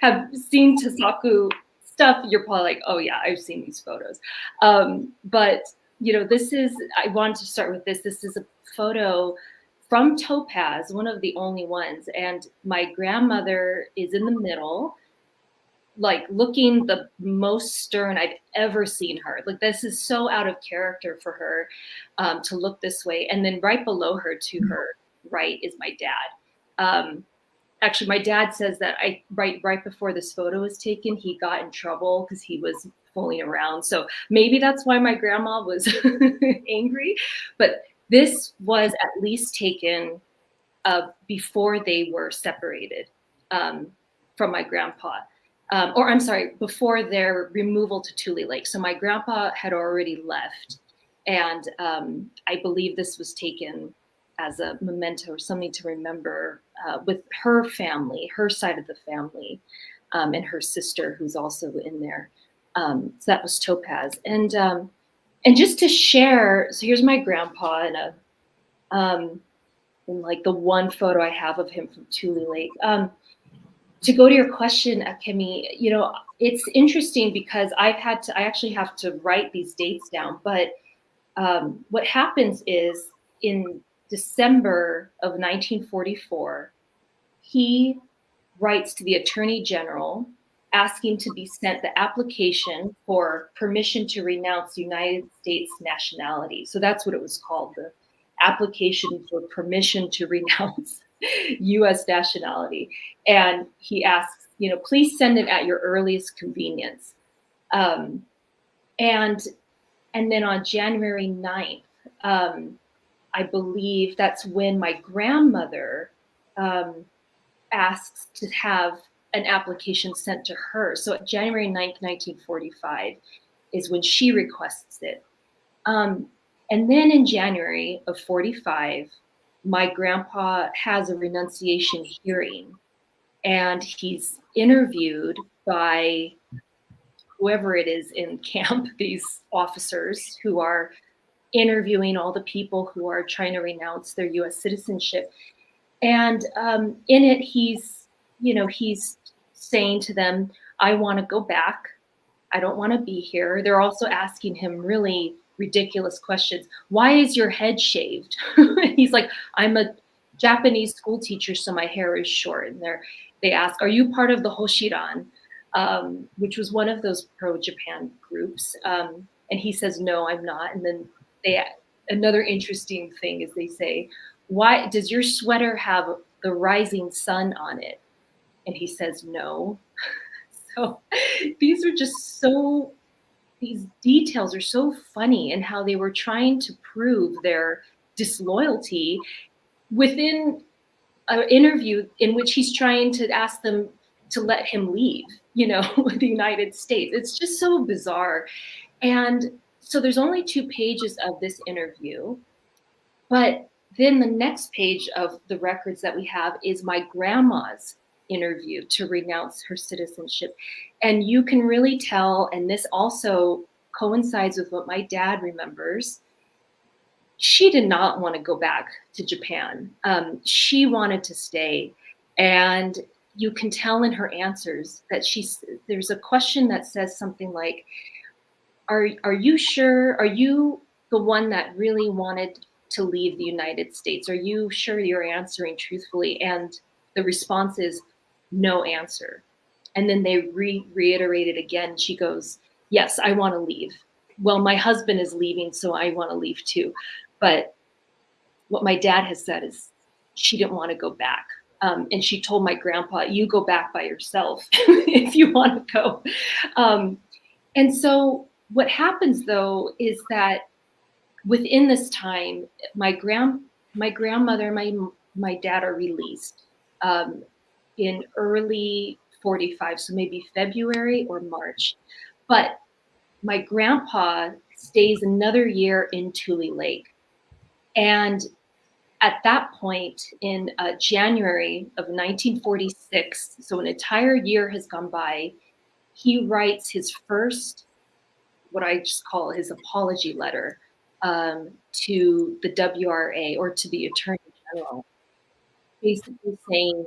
have seen Tasaku stuff, you're probably like, oh yeah, I've seen these photos. But I wanted to start with this. This is a photo from Topaz, one of the only ones. And my grandmother is in the middle, looking the most stern I've ever seen her. This is so out of character for her to look this way. And then right below her to her right is my dad. Actually, my dad says that right before this photo was taken, he got in trouble because he was fooling around. So maybe that's why my grandma was angry. But this was at least taken before they were separated from my grandpa. Or I'm sorry, before their removal to Tule Lake. So my grandpa had already left. And I believe this was taken as a memento or something to remember with her family, her side of the family, and her sister who's also in there. So that was Topaz. And just to share, so here's my grandpa in the one photo I have of him from Tule Lake. To go to your question, Akemi, it's interesting because I actually have to write these dates down. But what happens is in December of 1944, he writes to the Attorney General asking to be sent the application for permission to renounce United States nationality. So that's what it was called, the application for permission to renounce U.S. nationality. And he asks, please send it at your earliest convenience. And then on January 9th, I believe that's when my grandmother asks to have an application sent to her. So January 9th, 1945 is when she requests it. And then in January of 45, my grandpa has a renunciation hearing, and he's interviewed by whoever it is in camp, these officers who are interviewing all the people who are trying to renounce their U.S. citizenship. And in it, he's saying to them, I want to go back. I don't want to be here. They're also asking him really ridiculous questions. Why is your head shaved? He's like, I'm a Japanese school teacher, so my hair is short. And they ask, are you part of the Hoshiran, which was one of those pro-Japan groups? And he says, no, I'm not. And then another interesting thing is they say, why does your sweater have the rising sun on it? And he says, no. So these details are so funny, and how they were trying to prove their disloyalty within an interview in which he's trying to ask them to let him leave, the United States. It's just so bizarre. And so there's only 2 pages of this interview, but then the next page of the records that we have is my grandma's interview to renounce her citizenship. And you can really tell, and this also coincides with what my dad remembers, she did not want to go back to Japan. She wanted to stay. And you can tell in her answers that there's a question that says something like, are you sure? Are you the one that really wanted to leave the United States? Are you sure you're answering truthfully? And the response is no answer. And then they reiterate it again. She goes, yes, I want to leave. Well, my husband is leaving, so I want to leave too. But what my dad has said is she didn't want to go back. And she told my grandpa, you go back by yourself if you want to go. And so what happens, though, is that within this time, my grandmother, my dad are released in early 45, so maybe February or March. But my grandpa stays another year in Tule Lake. And at that point, in January of 1946, so an entire year has gone by, he writes his first, what I just call his apology letter, to the WRA, or to the Attorney General, basically saying,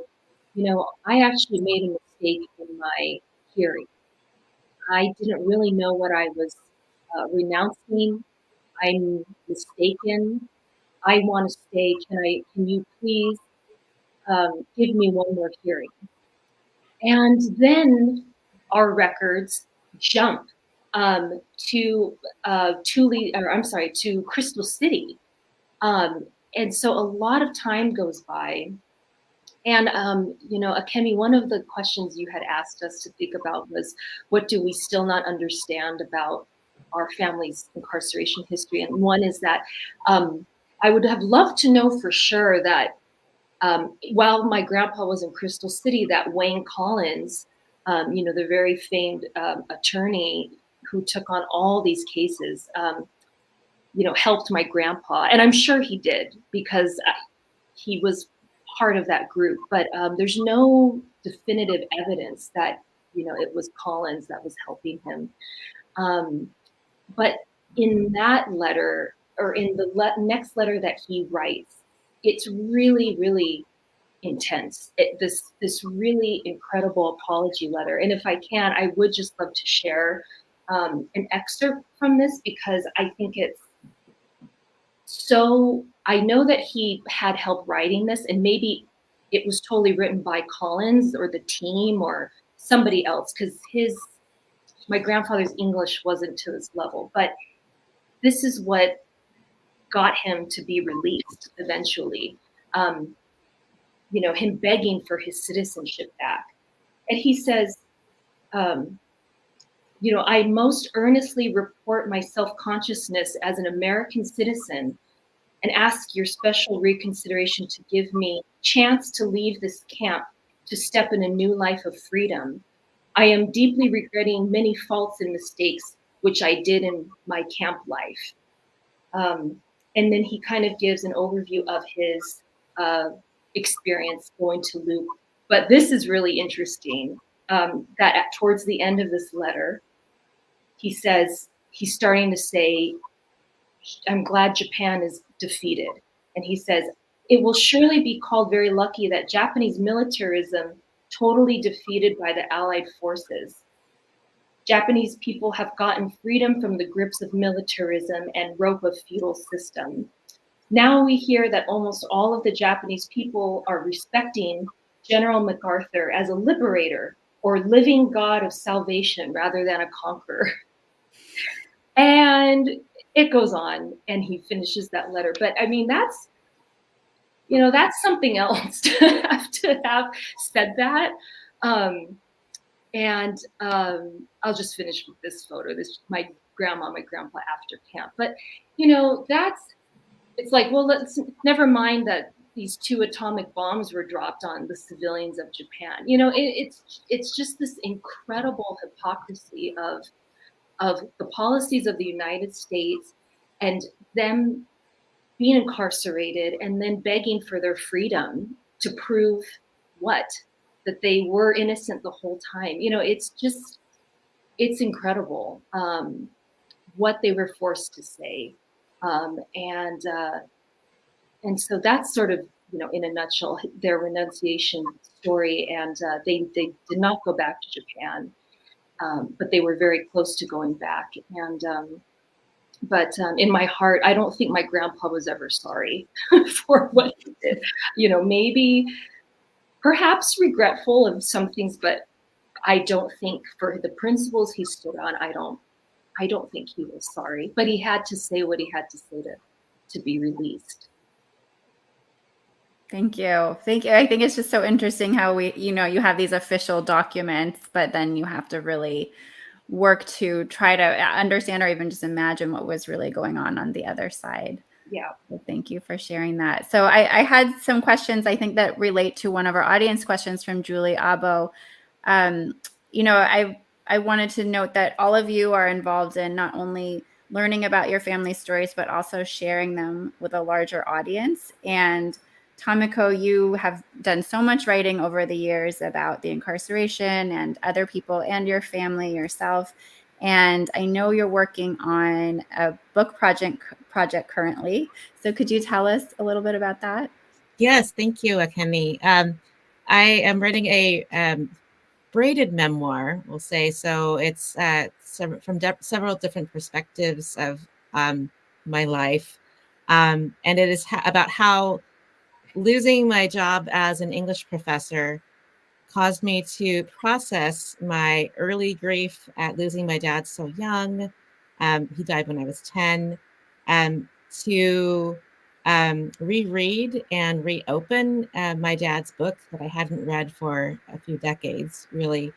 I actually made a mistake in my hearing. I didn't really know what I was renouncing. I'm mistaken. I want to stay. Can you please give me one more hearing? And then our records jump to to Crystal City. And so a lot of time goes by. And, Akemi, one of the questions you had asked us to think about was, what do we still not understand about our family's incarceration history? And one is that I would have loved to know for sure that while my grandpa was in Crystal City, that Wayne Collins, the very famed attorney who took on all these cases, helped my grandpa. And I'm sure he did, because he was part of that group. But there's no definitive evidence that, it was Collins that was helping him. But in that letter, or in the next letter that he writes, it's really, really intense. This really incredible apology letter. And if I can, I would just love to share an excerpt from this, because I think it's so, I know that he had help writing this, and maybe it was totally written by Collins or the team or somebody else, because my grandfather's English wasn't to this level. But this is what got him to be released eventually. Him begging for his citizenship back. And he says, I most earnestly report my self-consciousness as an American citizen, and ask your special reconsideration to give me chance to leave this camp to step in a new life of freedom. I am deeply regretting many faults and mistakes which I did in my camp life. And then he kind of gives an overview of his experience going to Luke. But this is really interesting, that towards the end of this letter, he says, he's starting to say, I'm glad Japan is defeated. And he says, it will surely be called very lucky that Japanese militarism totally defeated by the Allied forces. Japanese people have gotten freedom from the grips of militarism and rope of feudal system. Now we hear that almost all of the Japanese people are respecting General MacArthur as a liberator or living God of salvation rather than a conqueror. And it goes on, and he finishes that letter. But I mean, that's something else to have said that. I'll just finish with this photo. This my grandma, my grandpa after camp. But it's like, well, let's never mind that these 2 atomic bombs were dropped on the civilians of Japan. It's just this incredible hypocrisy of the policies of the United States and them being incarcerated and then begging for their freedom to prove what? That they were innocent the whole time. It's incredible what they were forced to say. And so that's sort of, in a nutshell, their renunciation story. And they did not go back to Japan, but they were very close to going back. But in my heart, I don't think my grandpa was ever sorry for what he did. Maybe perhaps regretful of some things, but I don't think for the principles he stood on, I don't think he was sorry. But he had to say what he had to say to be released. Thank you. Thank you. I think it's just so interesting how you have these official documents, but then you have to really work to try to understand or even just imagine what was really going on the other side. Yeah. So thank you for sharing that. So I had some questions, I think, that relate to one of our audience questions from Julie Abo. I wanted to note that all of you are involved in not only learning about your family stories, but also sharing them with a larger audience. And Tamiko, you have done so much writing over the years about the incarceration and other people and your family, yourself. And I know you're working on a book project currently. So could you tell us a little bit about that? Yes, thank you, Akemi. I am writing a braided memoir, we'll say. So it's from several different perspectives of my life. And it is about how losing my job as an English professor caused me to process my early grief at losing my dad so young. He died when I was 10. To reread and reopen my dad's book that I hadn't read for a few decades, really.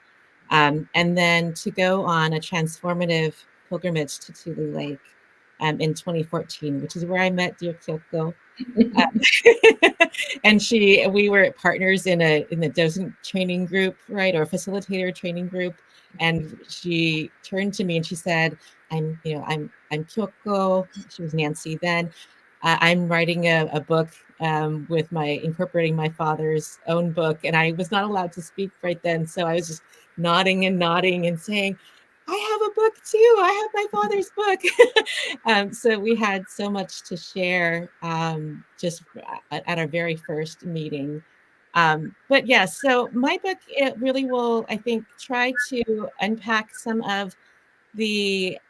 And then to go on a transformative pilgrimage to Tule Lake in 2014, which is where I met dear Kyoko. And we were partners in the docent training group, right, or facilitator training group. And she turned to me and she said, I'm Kyoko. She was Nancy then. I'm writing a book with incorporating my father's own book. And I was not allowed to speak right then. So I was just nodding and saying, I have a book too. I have my father's book. So we had so much to share just at our very first meeting. But yes, so my book, it really will, I think, try to unpack some of the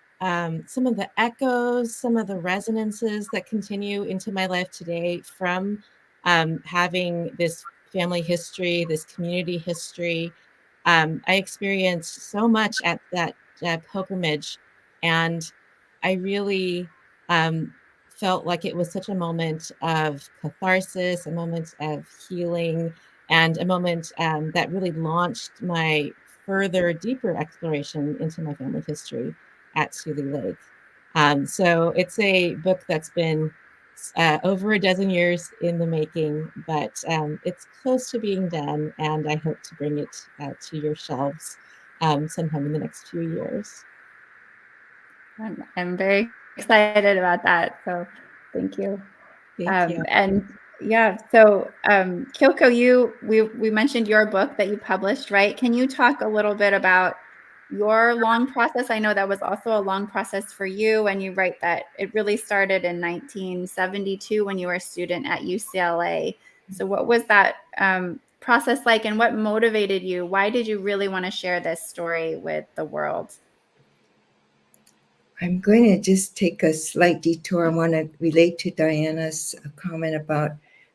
echoes, some of the resonances that continue into my life today from having this family history, this community history. I experienced so much at that pilgrimage, and I really felt like it was such a moment of catharsis, a moment of healing, and a moment that really launched my further, deeper exploration into my family history at Tule Lake. So it's a book that's been over a dozen years in the making, but it's close to being done, and I hope to bring it to your shelves sometime in the next few years. I'm very excited about that. So thank you. Thank you. And yeah, so Kyoko, we mentioned your book that you published, right? Can you talk a little bit about your long process? I know that was also a long process for you, and you write that it really started in 1972 when you were a student at UCLA. So what was that process like, and what motivated you? Why did you really want to share this story with the world? I'm going to just take a slight detour. I want to relate to Diana's comment about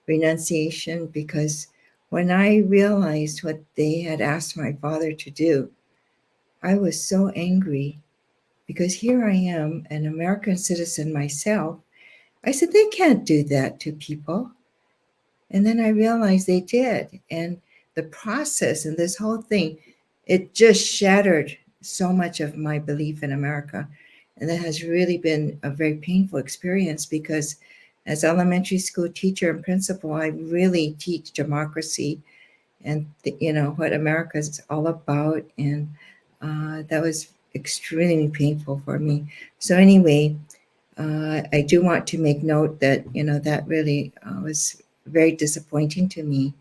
renunciation, because when I realized what they had asked my father to do, I was so angry, because here I am, an American citizen myself. I said, they can't do that to people. And then I realized they did. And the process and this whole thing, it just shattered so much of my belief in America. And that has really been a very painful experience, because as elementary school teacher and principal, I really teach democracy and what America is all about. And that was extremely painful for me. So anyway, I do want to make note that that really was very disappointing to me,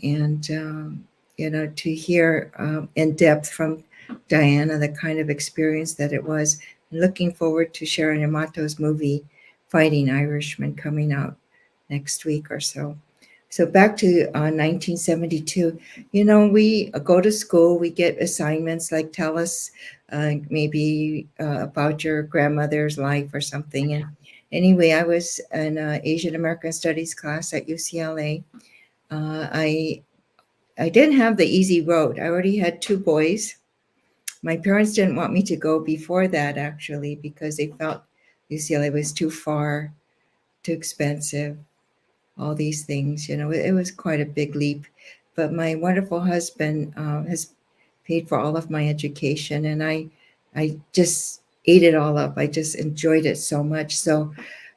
and to hear in depth from Diana the kind of experience that it was. Looking forward to Sharon Yamato's movie Fighting Irishmen coming out next week or so. So back to 1972, we go to school, we get assignments like tell us maybe about your grandmother's life or something. And anyway, I was in Asian American Studies class at UCLA. I didn't have the easy road. I already had two boys. My parents didn't want me to go before that, actually, because they felt UCLA was too far, too expensive, all these things. It was quite a big leap. But my wonderful husband has paid for all of my education, and I just ate it all up. I just enjoyed it so much. So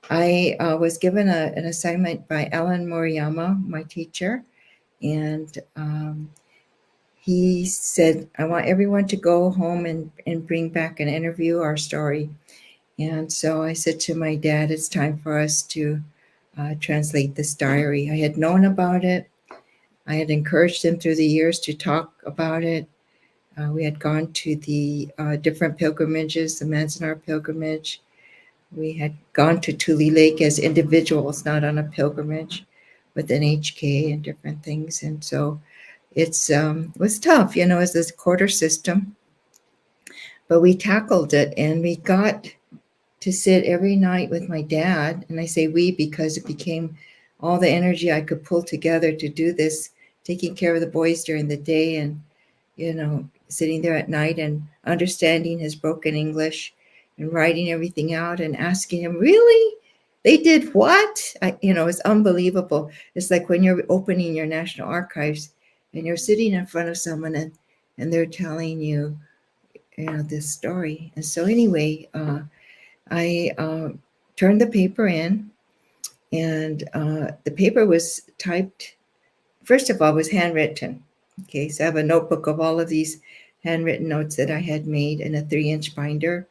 I was given an assignment by Ellen Moriyama, my teacher, and he said, I want everyone to go home and bring back an interview or story. And so I said to my dad, it's time for us to translate this diary. I had known about it. I had encouraged him through the years to talk about it. We had gone to the different pilgrimages, the Manzanar pilgrimage. We had gone to Tule Lake as individuals, not on a pilgrimage, with NHK and different things. And so it was tough, as this quarter system. But we tackled it, and we got to sit every night with my dad. And I say we because it became all the energy I could pull together to do this, taking care of the boys during the day and, sitting there at night and understanding his broken English and writing everything out and asking him, really? They did what? It's unbelievable. It's like when you're opening your National Archives and you're sitting in front of someone and they're telling you, this story. And so anyway, I turned the paper in, and the paper was typed. First of all, it was handwritten. Okay, so I have a notebook of all of these handwritten notes that I had made in a 3-inch binder,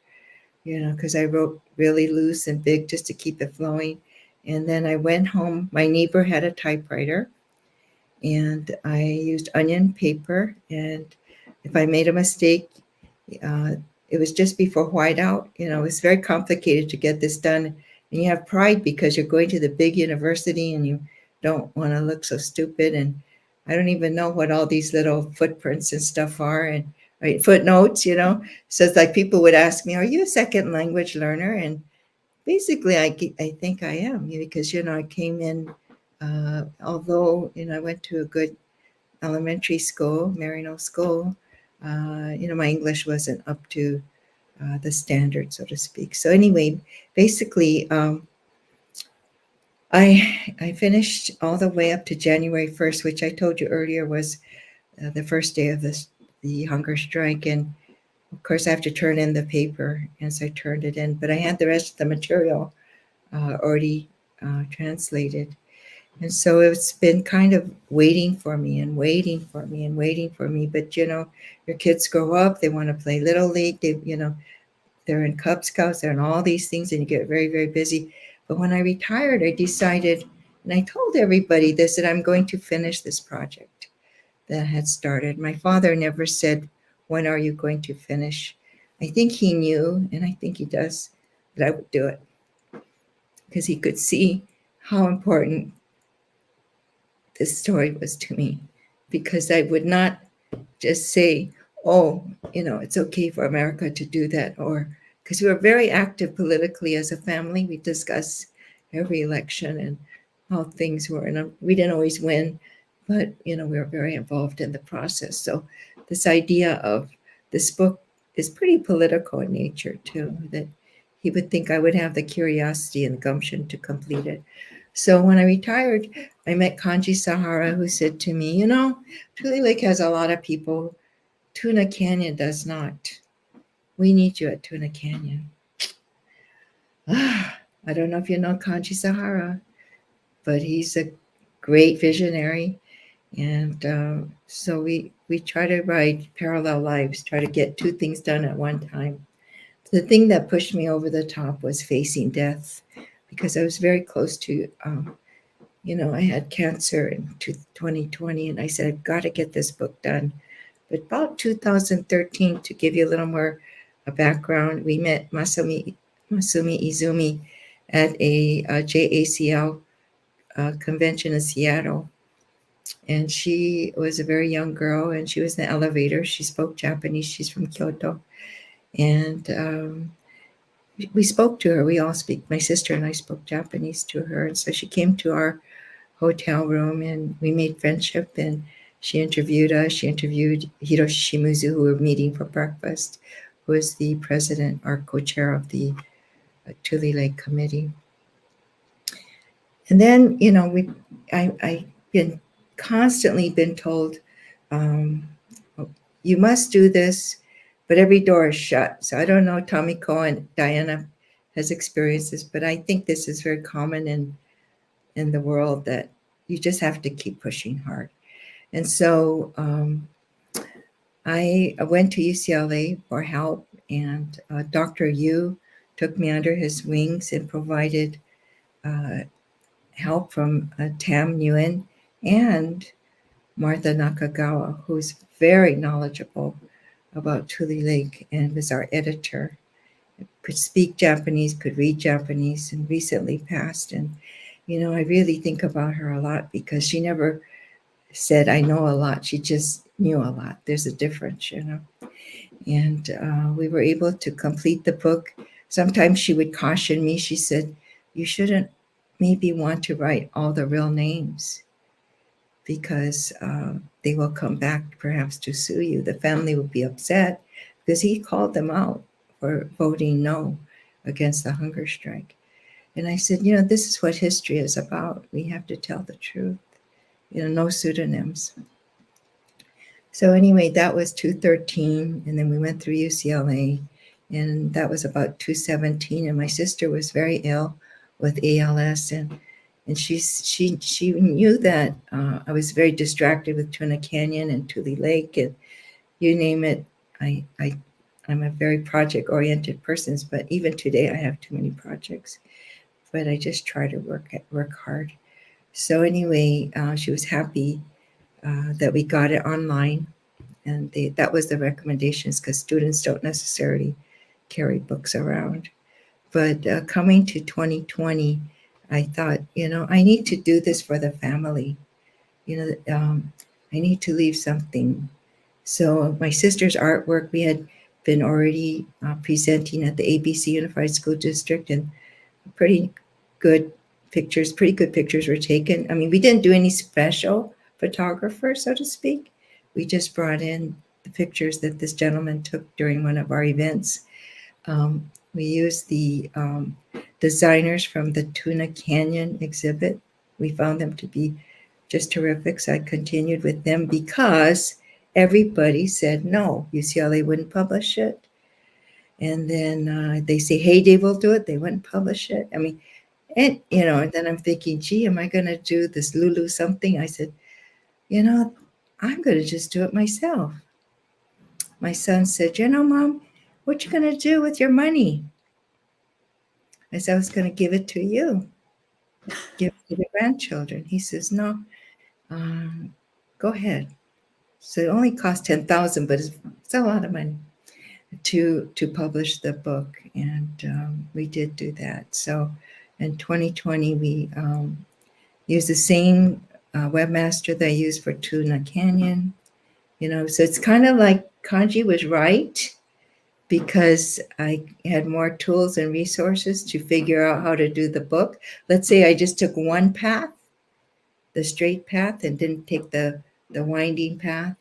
because I wrote really loose and big just to keep it flowing. And then I went home. My neighbor had a typewriter, and I used onion paper. And if I made a mistake, it was just before whiteout. It was very complicated to get this done. And you have pride because you're going to the big university and you don't want to look so stupid. And I don't even know what all these little footprints and stuff are, and footnotes, So it's like people would ask me, are you a second language learner? And basically, I think I am, because, I came in, although, I went to a good elementary school, Marino School, my English wasn't up to the standard, so to speak. So anyway, basically, I finished all the way up to January 1st, which I told you earlier was the first day of the hunger strike. And of course, I have to turn in the paper, and so I turned it in. But I had the rest of the material already translated. And so it's been kind of waiting for me and waiting for me and waiting for me. But, your kids grow up, they want to play Little League, they're in Cub Scouts, they're in all these things, and you get very, very busy. But when I retired, I decided, and I told everybody this, that I'm going to finish this project that I had started. My father never said, when are you going to finish? I think he knew, and I think he does, that I would do it, because he could see how important this story was to me, because I would not just say, oh, it's okay for America to do that, or because we were very active politically as a family. We discuss every election and how things were, and we didn't always win, but we were very involved in the process. So this idea of this book is pretty political in nature too, that he would think I would have the curiosity and gumption to complete it. So when I retired, I met Kanji Sahara, who said to me, Tule Lake has a lot of people. Tuna Canyon does not. We need you at Tuna Canyon. I don't know if you know Kanji Sahara, but he's a great visionary. And so we try to write parallel lives, try to get two things done at one time. The thing that pushed me over the top was facing death, because I was very close to, I had cancer in 2020, and I said, I've got to get this book done. But about 2013, to give you a little more background, we met Masumi Izumi at a JACL convention in Seattle. And she was a very young girl, and she was in the elevator. She spoke Japanese. She's from Kyoto. And we spoke to her. We all speak. My sister and I spoke Japanese to her. And so she came to our hotel room, and we made friendship. And she interviewed us. She interviewed Hiroshi Shimizu, who we were meeting for breakfast, who is the president or co-chair of the Tule Lake Committee. And then, I've been constantly been told, you must do this, but every door is shut. So I don't know, Tamiko and Diana has experienced this, but I think this is very common in the world, that you just have to keep pushing hard. And so I went to UCLA for help, and Dr. Yu took me under his wings and provided help from Tam Nguyen and Martha Nakagawa, who's very knowledgeable about Tule Lake and was our editor. Could speak Japanese, could read Japanese, and recently passed. And, I really think about her a lot, because she never said, I know a lot. She just knew a lot. There's a difference, And we were able to complete the book. Sometimes she would caution me. She said, you shouldn't maybe want to write all the real names, because they will come back perhaps to sue you. The family will be upset, because he called them out for voting no against the hunger strike. And I said, this is what history is about. We have to tell the truth. No pseudonyms. So anyway, that was 2013, and then we went through UCLA, and that was about 2017. And my sister was very ill with ALS, and she knew that I was very distracted with Tuna Canyon and Tule Lake, and you name it. I'm a very project-oriented person, but even today I have too many projects. But I just try to work hard. So anyway, she was happy that we got it online, and that was the recommendations, because students don't necessarily carry books around. But coming to 2020, I thought, I need to do this for the family. I need to leave something. So my sister's artwork, we had been already presenting at the ABC Unified School District, and pretty good pictures were taken. I mean, we didn't do any special photographer, so to speak. We just brought in the pictures that this gentleman took during one of our events. We used the designers from the Tuna Canyon exhibit. We found them to be just terrific, so I continued with them, because everybody said no, UCLA wouldn't publish it. And then they say, hey, Dave will do it. They wouldn't publish it. I mean, and then I'm thinking, gee, am I going to do this Lulu something? I said, I'm going to just do it myself. My son said, Mom, what you going to do with your money? I said, I was going to give it to you, give it to the grandchildren. He says, no, go ahead. So it only cost $10,000, but it's a lot of money to publish the book. And we did do that. So in 2020, we used the same webmaster that I used for Tuna Canyon. So it's kind of like Kanji was right. because I had more tools and resources to figure out how to do the book. Let's say I just took one path, the straight path, and didn't take the winding path,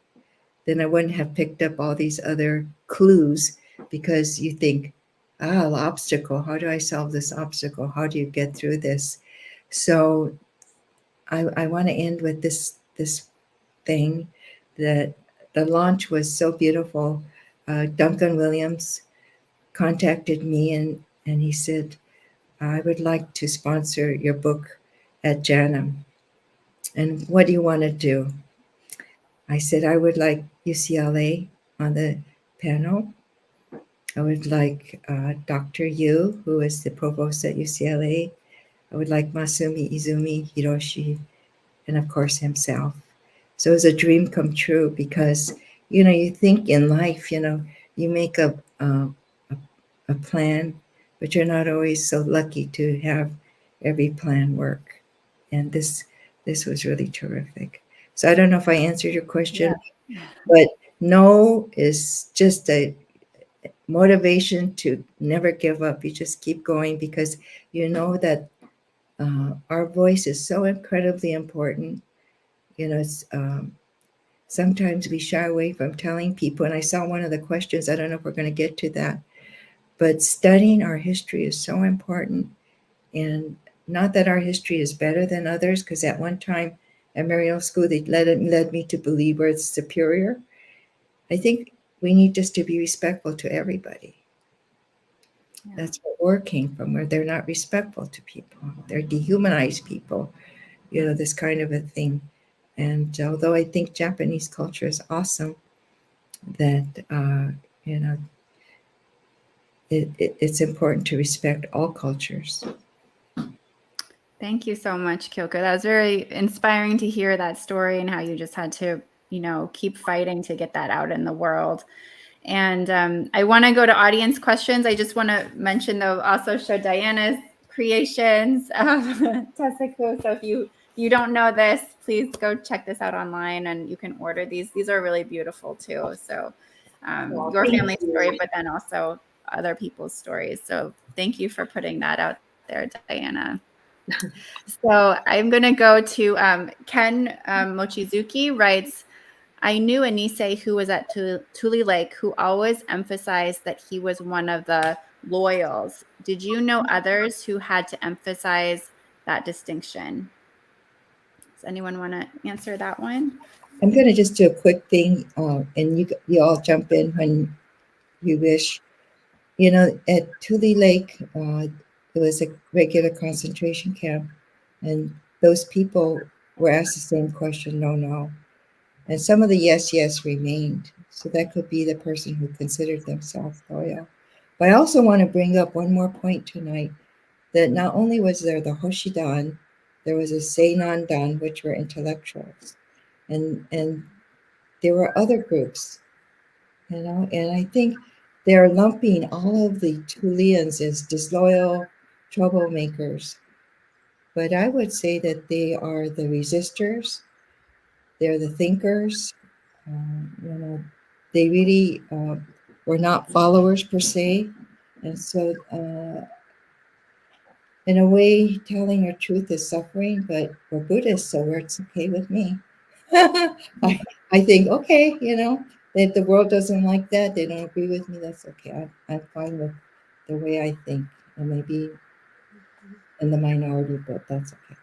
then I wouldn't have picked up all these other clues, because you think, obstacle, how do I solve this obstacle? How do you get through this? So I want to end with this thing, that the launch was so beautiful. Duncan Williams contacted me, and he said, I would like to sponsor your book at JANM. And what do you want to do? I said, I would like UCLA on the panel. I would like Dr. Yu, who is the provost at UCLA. I would like Masumi Izumi Hiroshi, and of course himself. So it was a dream come true, because, you think in life, you make a plan, but you're not always so lucky to have every plan work. And this was really terrific. So I don't know if I answered your question, but no is just a motivation to never give up. You just keep going, because you know that our voice is so incredibly important. It's sometimes we shy away from telling people. And I saw one of the questions, I don't know if we're going to get to that, but studying our history is so important. And not that our history is better than others, because at one time at Mariel School, they led me to believe we're superior. I think we need just to be respectful to everybody. Yeah. That's where came from, where they're not respectful to people. They're dehumanized people, this kind of a thing. And although I think Japanese culture is awesome, that, it's important to respect all cultures. Thank you so much, Kyoko. That was very inspiring to hear that story, and how you just had to, keep fighting to get that out in the world. And I want to go to audience questions. I just want to mention, though, also show Diana's creations of Tessiku. So if you don't know this, please go check this out online, and you can order these. These are really beautiful too. So your family story, but then also other people's stories. So thank you for putting that out there, Diana. So I'm going to go to Ken Mochizuki writes, I knew a Nisei who was at Tule Lake who always emphasized that he was one of the loyals. Did you know others who had to emphasize that distinction? Does anyone want to answer that one? I'm going to just do a quick thing, and you all jump in when you wish. At Tule Lake, it was a regular concentration camp, and those people were asked the same question, no. And some of the yes remained. So that could be the person who considered themselves loyal. But I also want to bring up one more point tonight, that not only was there the Hoshidan, there was a Seinandan, which were intellectuals. And there were other groups, and I think they're lumping all of the Tulians as disloyal troublemakers. But I would say that they are the resistors, they're the thinkers. They really were not followers per se. And so, in a way, telling your truth is suffering, but we're Buddhists, so it's okay with me. I think, okay, if the world doesn't like that, they don't agree with me, that's okay. I'm fine with the way I think. I may be in the minority, but that's okay.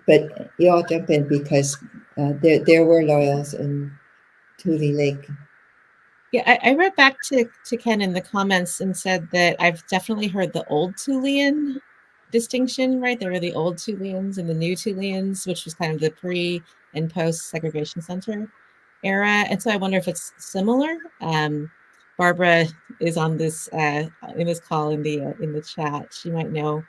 But you all jump in, because there were loyals in Tule Lake. Yeah, I wrote back to Ken in the comments and said that I've definitely heard the old Tulian distinction, right? There were the old Tulians and the new Tulians, which was kind of the pre and post segregation center era. And so I wonder if it's similar. Barbara is on this in this call in the chat. She might know,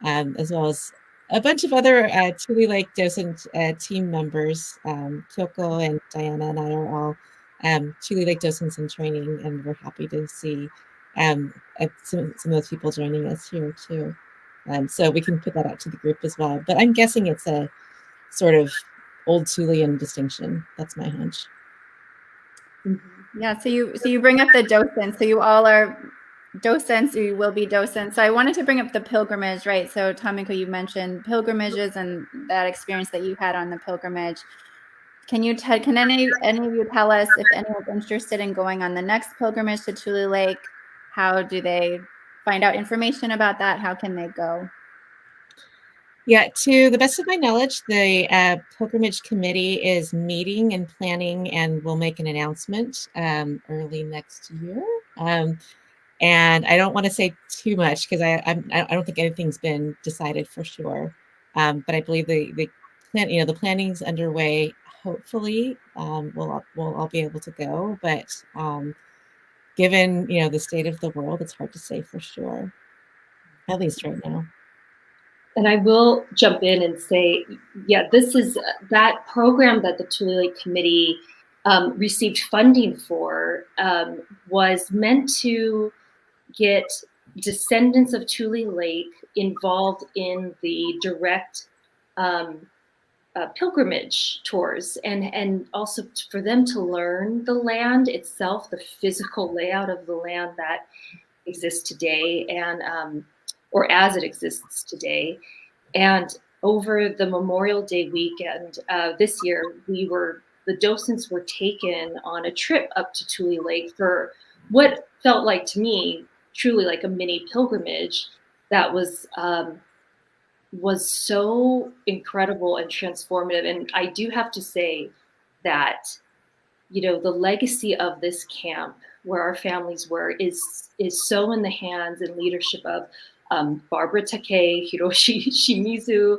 as well as a bunch of other Tule Lake docent team members. Kyoko and Diana and I are all Tule Lake docents in training, and we're happy to see some of those people joining us here too. So we can put that out to the group as well. But I'm guessing it's a sort of old Tulian distinction. That's my hunch. Mm-hmm. Yeah, so you bring up the docents. So you all are docents, or you will be docents. So I wanted to bring up the pilgrimage, right? So Tamiko, you mentioned pilgrimages and that experience that you had on the pilgrimage. Can any of you tell us if anyone's interested in going on the next pilgrimage to Tule Lake? How do they find out information about that? How can they go? Yeah, to the best of my knowledge, the pilgrimage committee is meeting and planning, and will make an announcement early next year. And I don't want to say too much because I don't think anything's been decided for sure. But I believe the planning's underway. Hopefully, we'll all be able to go. But given the state of the world, it's hard to say for sure, at least right now. And I will jump in and say, yeah, this is that program that the Tule Lake Committee received funding for, was meant to get descendants of Tule Lake involved in the direct pilgrimage tours, and also for them to learn the land itself, the physical layout of the land that exists today, and or as it exists today. And over the Memorial Day weekend this year, the docents were taken on a trip up to Tule Lake for what felt like to me truly like a mini pilgrimage that was so incredible and transformative. And I do have to say that, the legacy of this camp where our families were is so in the hands and leadership of Barbara Takei, Hiroshi Shimizu,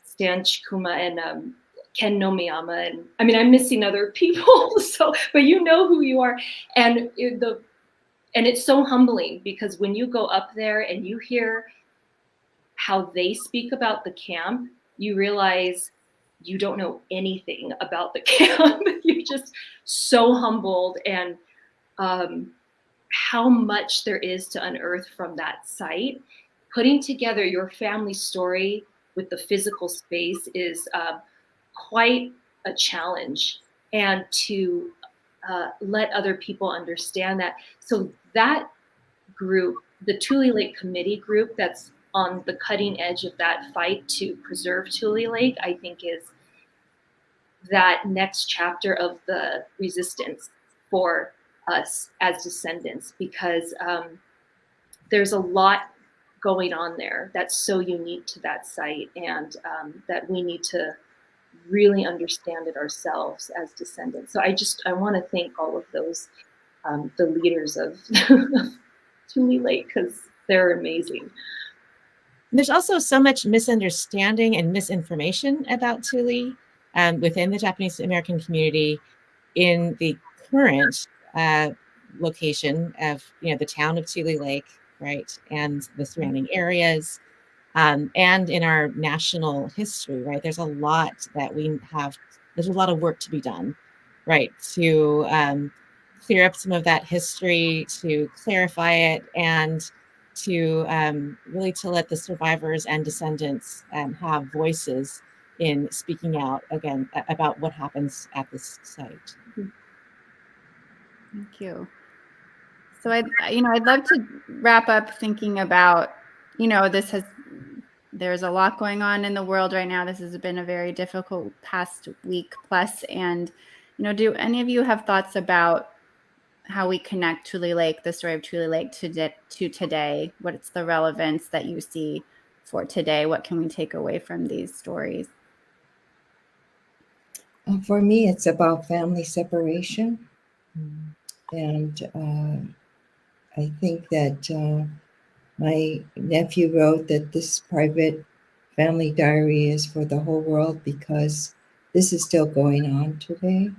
Stan Chikuma, and Ken Nomiyama. And I mean, I'm missing other people, but you know who you are. And it's so humbling because when you go up there and you hear how they speak about the camp, you realize you don't know anything about the camp. You're just so humbled, and how much there is to unearth from that site. Putting together your family story with the physical space is quite a challenge, and to let other people understand that. So that group, the Tule Lake Committee group, that's on the cutting edge of that fight to preserve Tule Lake, I think is that next chapter of the resistance for us as descendants, because there's a lot going on there that's so unique to that site, and that we need to really understand it ourselves as descendants. So I want to thank all of those, the leaders of Tule Lake, because they're amazing. There's also so much misunderstanding and misinformation about Tule within the Japanese American community in the current location of the town of Tule Lake, right, and the surrounding areas, and in our national history, right. There's a lot that we have. There's a lot of work to be done, right, to clear up some of that history, to clarify it, and to really to let the survivors and descendants have voices in speaking out again about what happens at this site. Thank you. So I'd love to wrap up thinking about, there's a lot going on in the world right now. This has been a very difficult past week plus. And, do any of you have thoughts about how we connect Tule Lake, the story of Tule Lake to today? What's the relevance that you see for today? What can we take away from these stories? For me, it's about family separation. And I think that my nephew wrote that this private family diary is for the whole world because this is still going on today.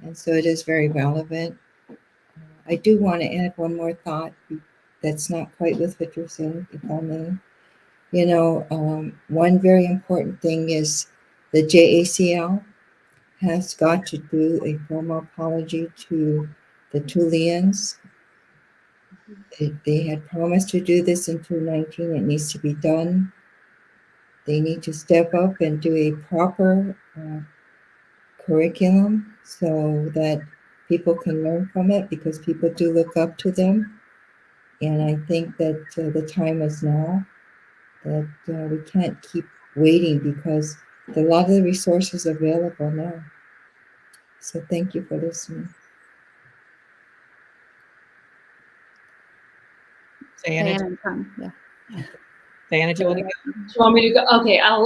And so it is very relevant. I do want to add one more thought that's not quite with what you're saying, if I may. One very important thing is the JACL has got to do a formal apology to the Tulians. They had promised to do this in 2019. It needs to be done. They need to step up and do a proper curriculum so that people can learn from it because people do look up to them. And I think that the time is now, that we can't keep waiting because a lot of the resources available now. So thank you for listening. Diana, Yeah. Diana, do you want to go? Do you want me to go? Okay, I'll.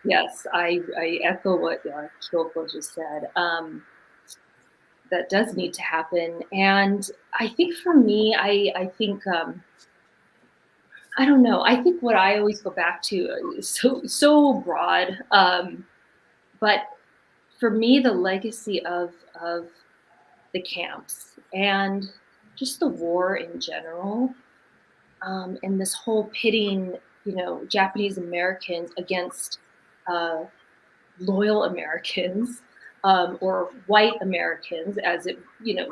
Yes, I echo what Kyoko just said. That does need to happen, and I think for me, I think I don't know. I think what I always go back to is so broad, but for me, the legacy of the camps and just the war in general, and this whole pitting, Japanese Americans against loyal Americans, or white Americans, as it,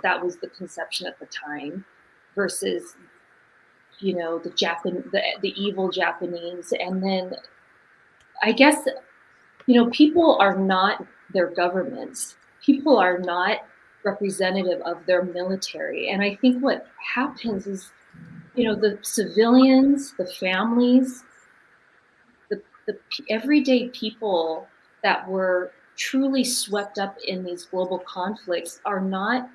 that was the conception at the time, versus, the evil Japanese. And then I guess, people are not their governments. People are not representative of their military. And I think what happens is, the civilians, the families, the everyday people that were truly swept up in these global conflicts are not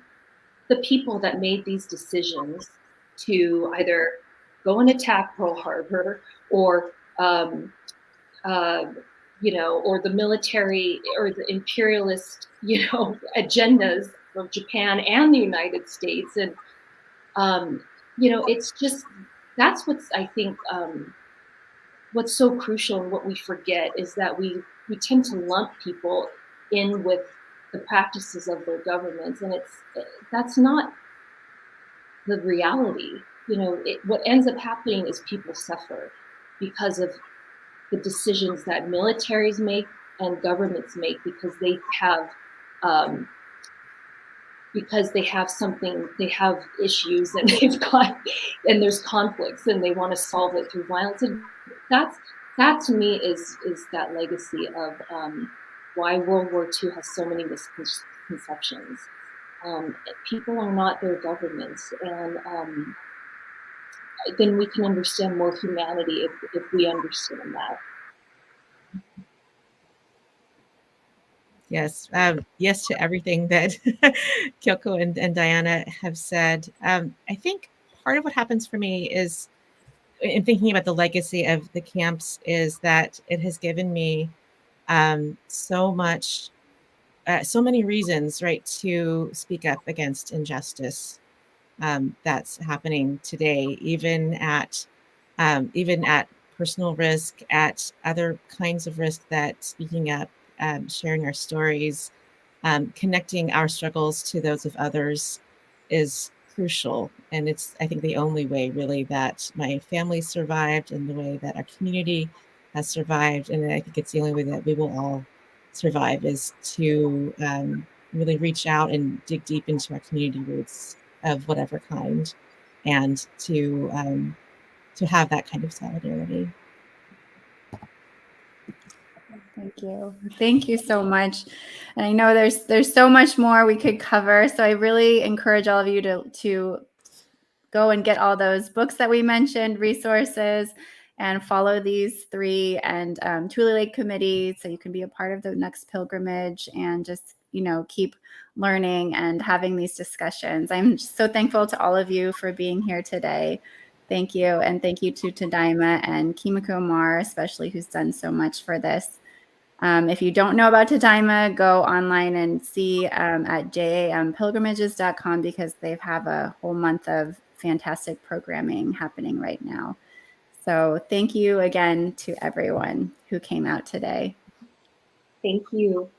the people that made these decisions to either go and attack Pearl Harbor or, or the military or the imperialist, agendas of Japan and the United States. And, it's just, that's what's, I think, what's so crucial and what we forget is that we tend to lump people in with the practices of their governments, and that's not the reality. What ends up happening is people suffer because of the decisions that militaries make and governments make because they have issues and and there's conflicts and they want to solve it through violence. And that to me is that legacy of why World War II has so many misconceptions. People are not their governments, and then we can understand more humanity if we understand that. Yes. Yes to everything that Kyoko and Diana have said. I think part of what happens for me is, in thinking about the legacy of the camps, is that it has given me so many reasons, right, to speak up against injustice that's happening today, even at personal risk, at other kinds of risk, that speaking up, sharing our stories, connecting our struggles to those of others is crucial. And it's, I think, the only way really that my family survived and the way that our community has survived. And I think it's the only way that we will all survive, is to really reach out and dig deep into our community roots of whatever kind, and to have that kind of solidarity. Thank you so much. And I know there's so much more we could cover, so I really encourage all of you to go and get all those books that we mentioned, resources, and follow these 3 and Tule Lake Committee, so you can be a part of the next pilgrimage and just keep learning and having these discussions. I'm just so thankful to all of you for being here today. Thank you, and thank you to Tadaima and Kimiko Mar, especially, who's done so much for this. If you don't know about Tadaima, go online and see at jampilgrimages.com, because they have a whole month of fantastic programming happening right now. So thank you again to everyone who came out today. Thank you.